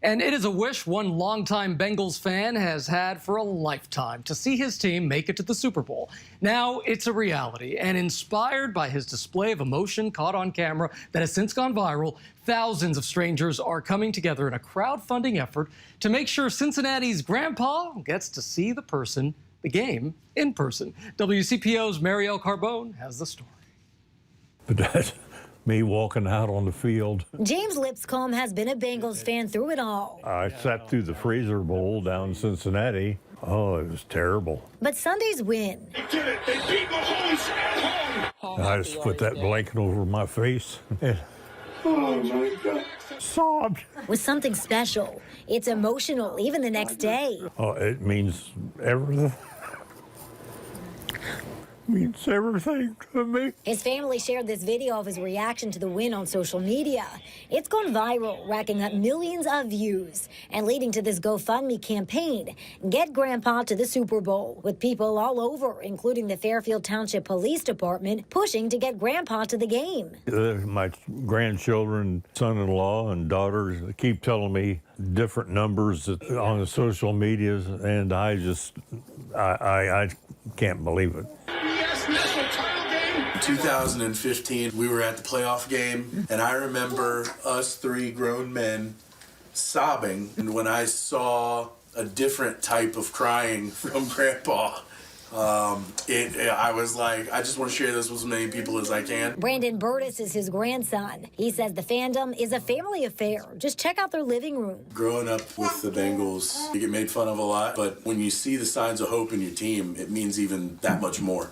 And it is a wish one longtime Bengals fan has had for a lifetime, to see his team make it to the Super Bowl. Now it's a reality, and inspired by his display of emotion caught on camera that has since gone viral, thousands of strangers are coming together in a crowdfunding effort to make sure Cincinnati's grandpa gets to see the game in person. WCPO's Marielle Carbone has the story. But that's me walking out on the field. James Lipscomb has been a Bengals fan through it all. I sat through the Freezer Bowl down in Cincinnati. Oh, it was terrible. But Sunday's win. They did it. They beat Mahomes at home. I just put that blanket over my face. Oh, my God. Sobbed. Was something special. It's emotional, even the next day. Oh, it means everything. means everything to me. His family shared this video of his reaction to the win on social media. It's gone viral, racking up millions of views and leading to this GoFundMe campaign, Get Grandpa to the Super Bowl, with people all over, including the Fairfield Township Police Department, pushing to get Grandpa to the game. My grandchildren, son-in-law, and daughters keep telling me different numbers on the social medias, and I can't believe it. In 2015, we were at the playoff game, and I remember us three grown men sobbing. And when I saw a different type of crying from Grandpa, I was like, I just want to share this with as many people as I can. Brandon Burtis is his grandson. He says the fandom is a family affair. Just check out their living room. Growing up with the Bengals, you get made fun of a lot, but when you see the signs of hope in your team, it means even that much more.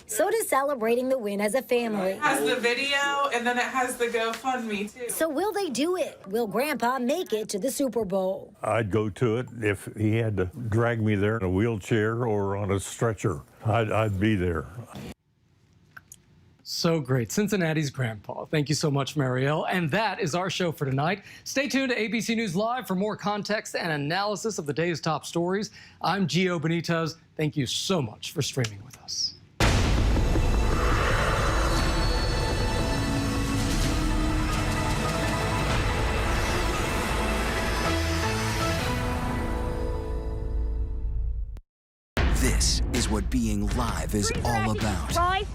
So does celebrating the win as a family. It has the video, and then it has the GoFundMe, too. So will they do it? Will Grandpa make it to the Super Bowl? I'd go to it if he had to drag me there in a wheelchair or on a stretcher. I'd be there. So great. Cincinnati's grandpa. Thank you so much, Marielle. And that is our show for tonight. Stay tuned to ABC News Live for more context and analysis of the day's top stories. I'm Gio Benitez. Thank you so much for streaming with us. This is what being live is all about.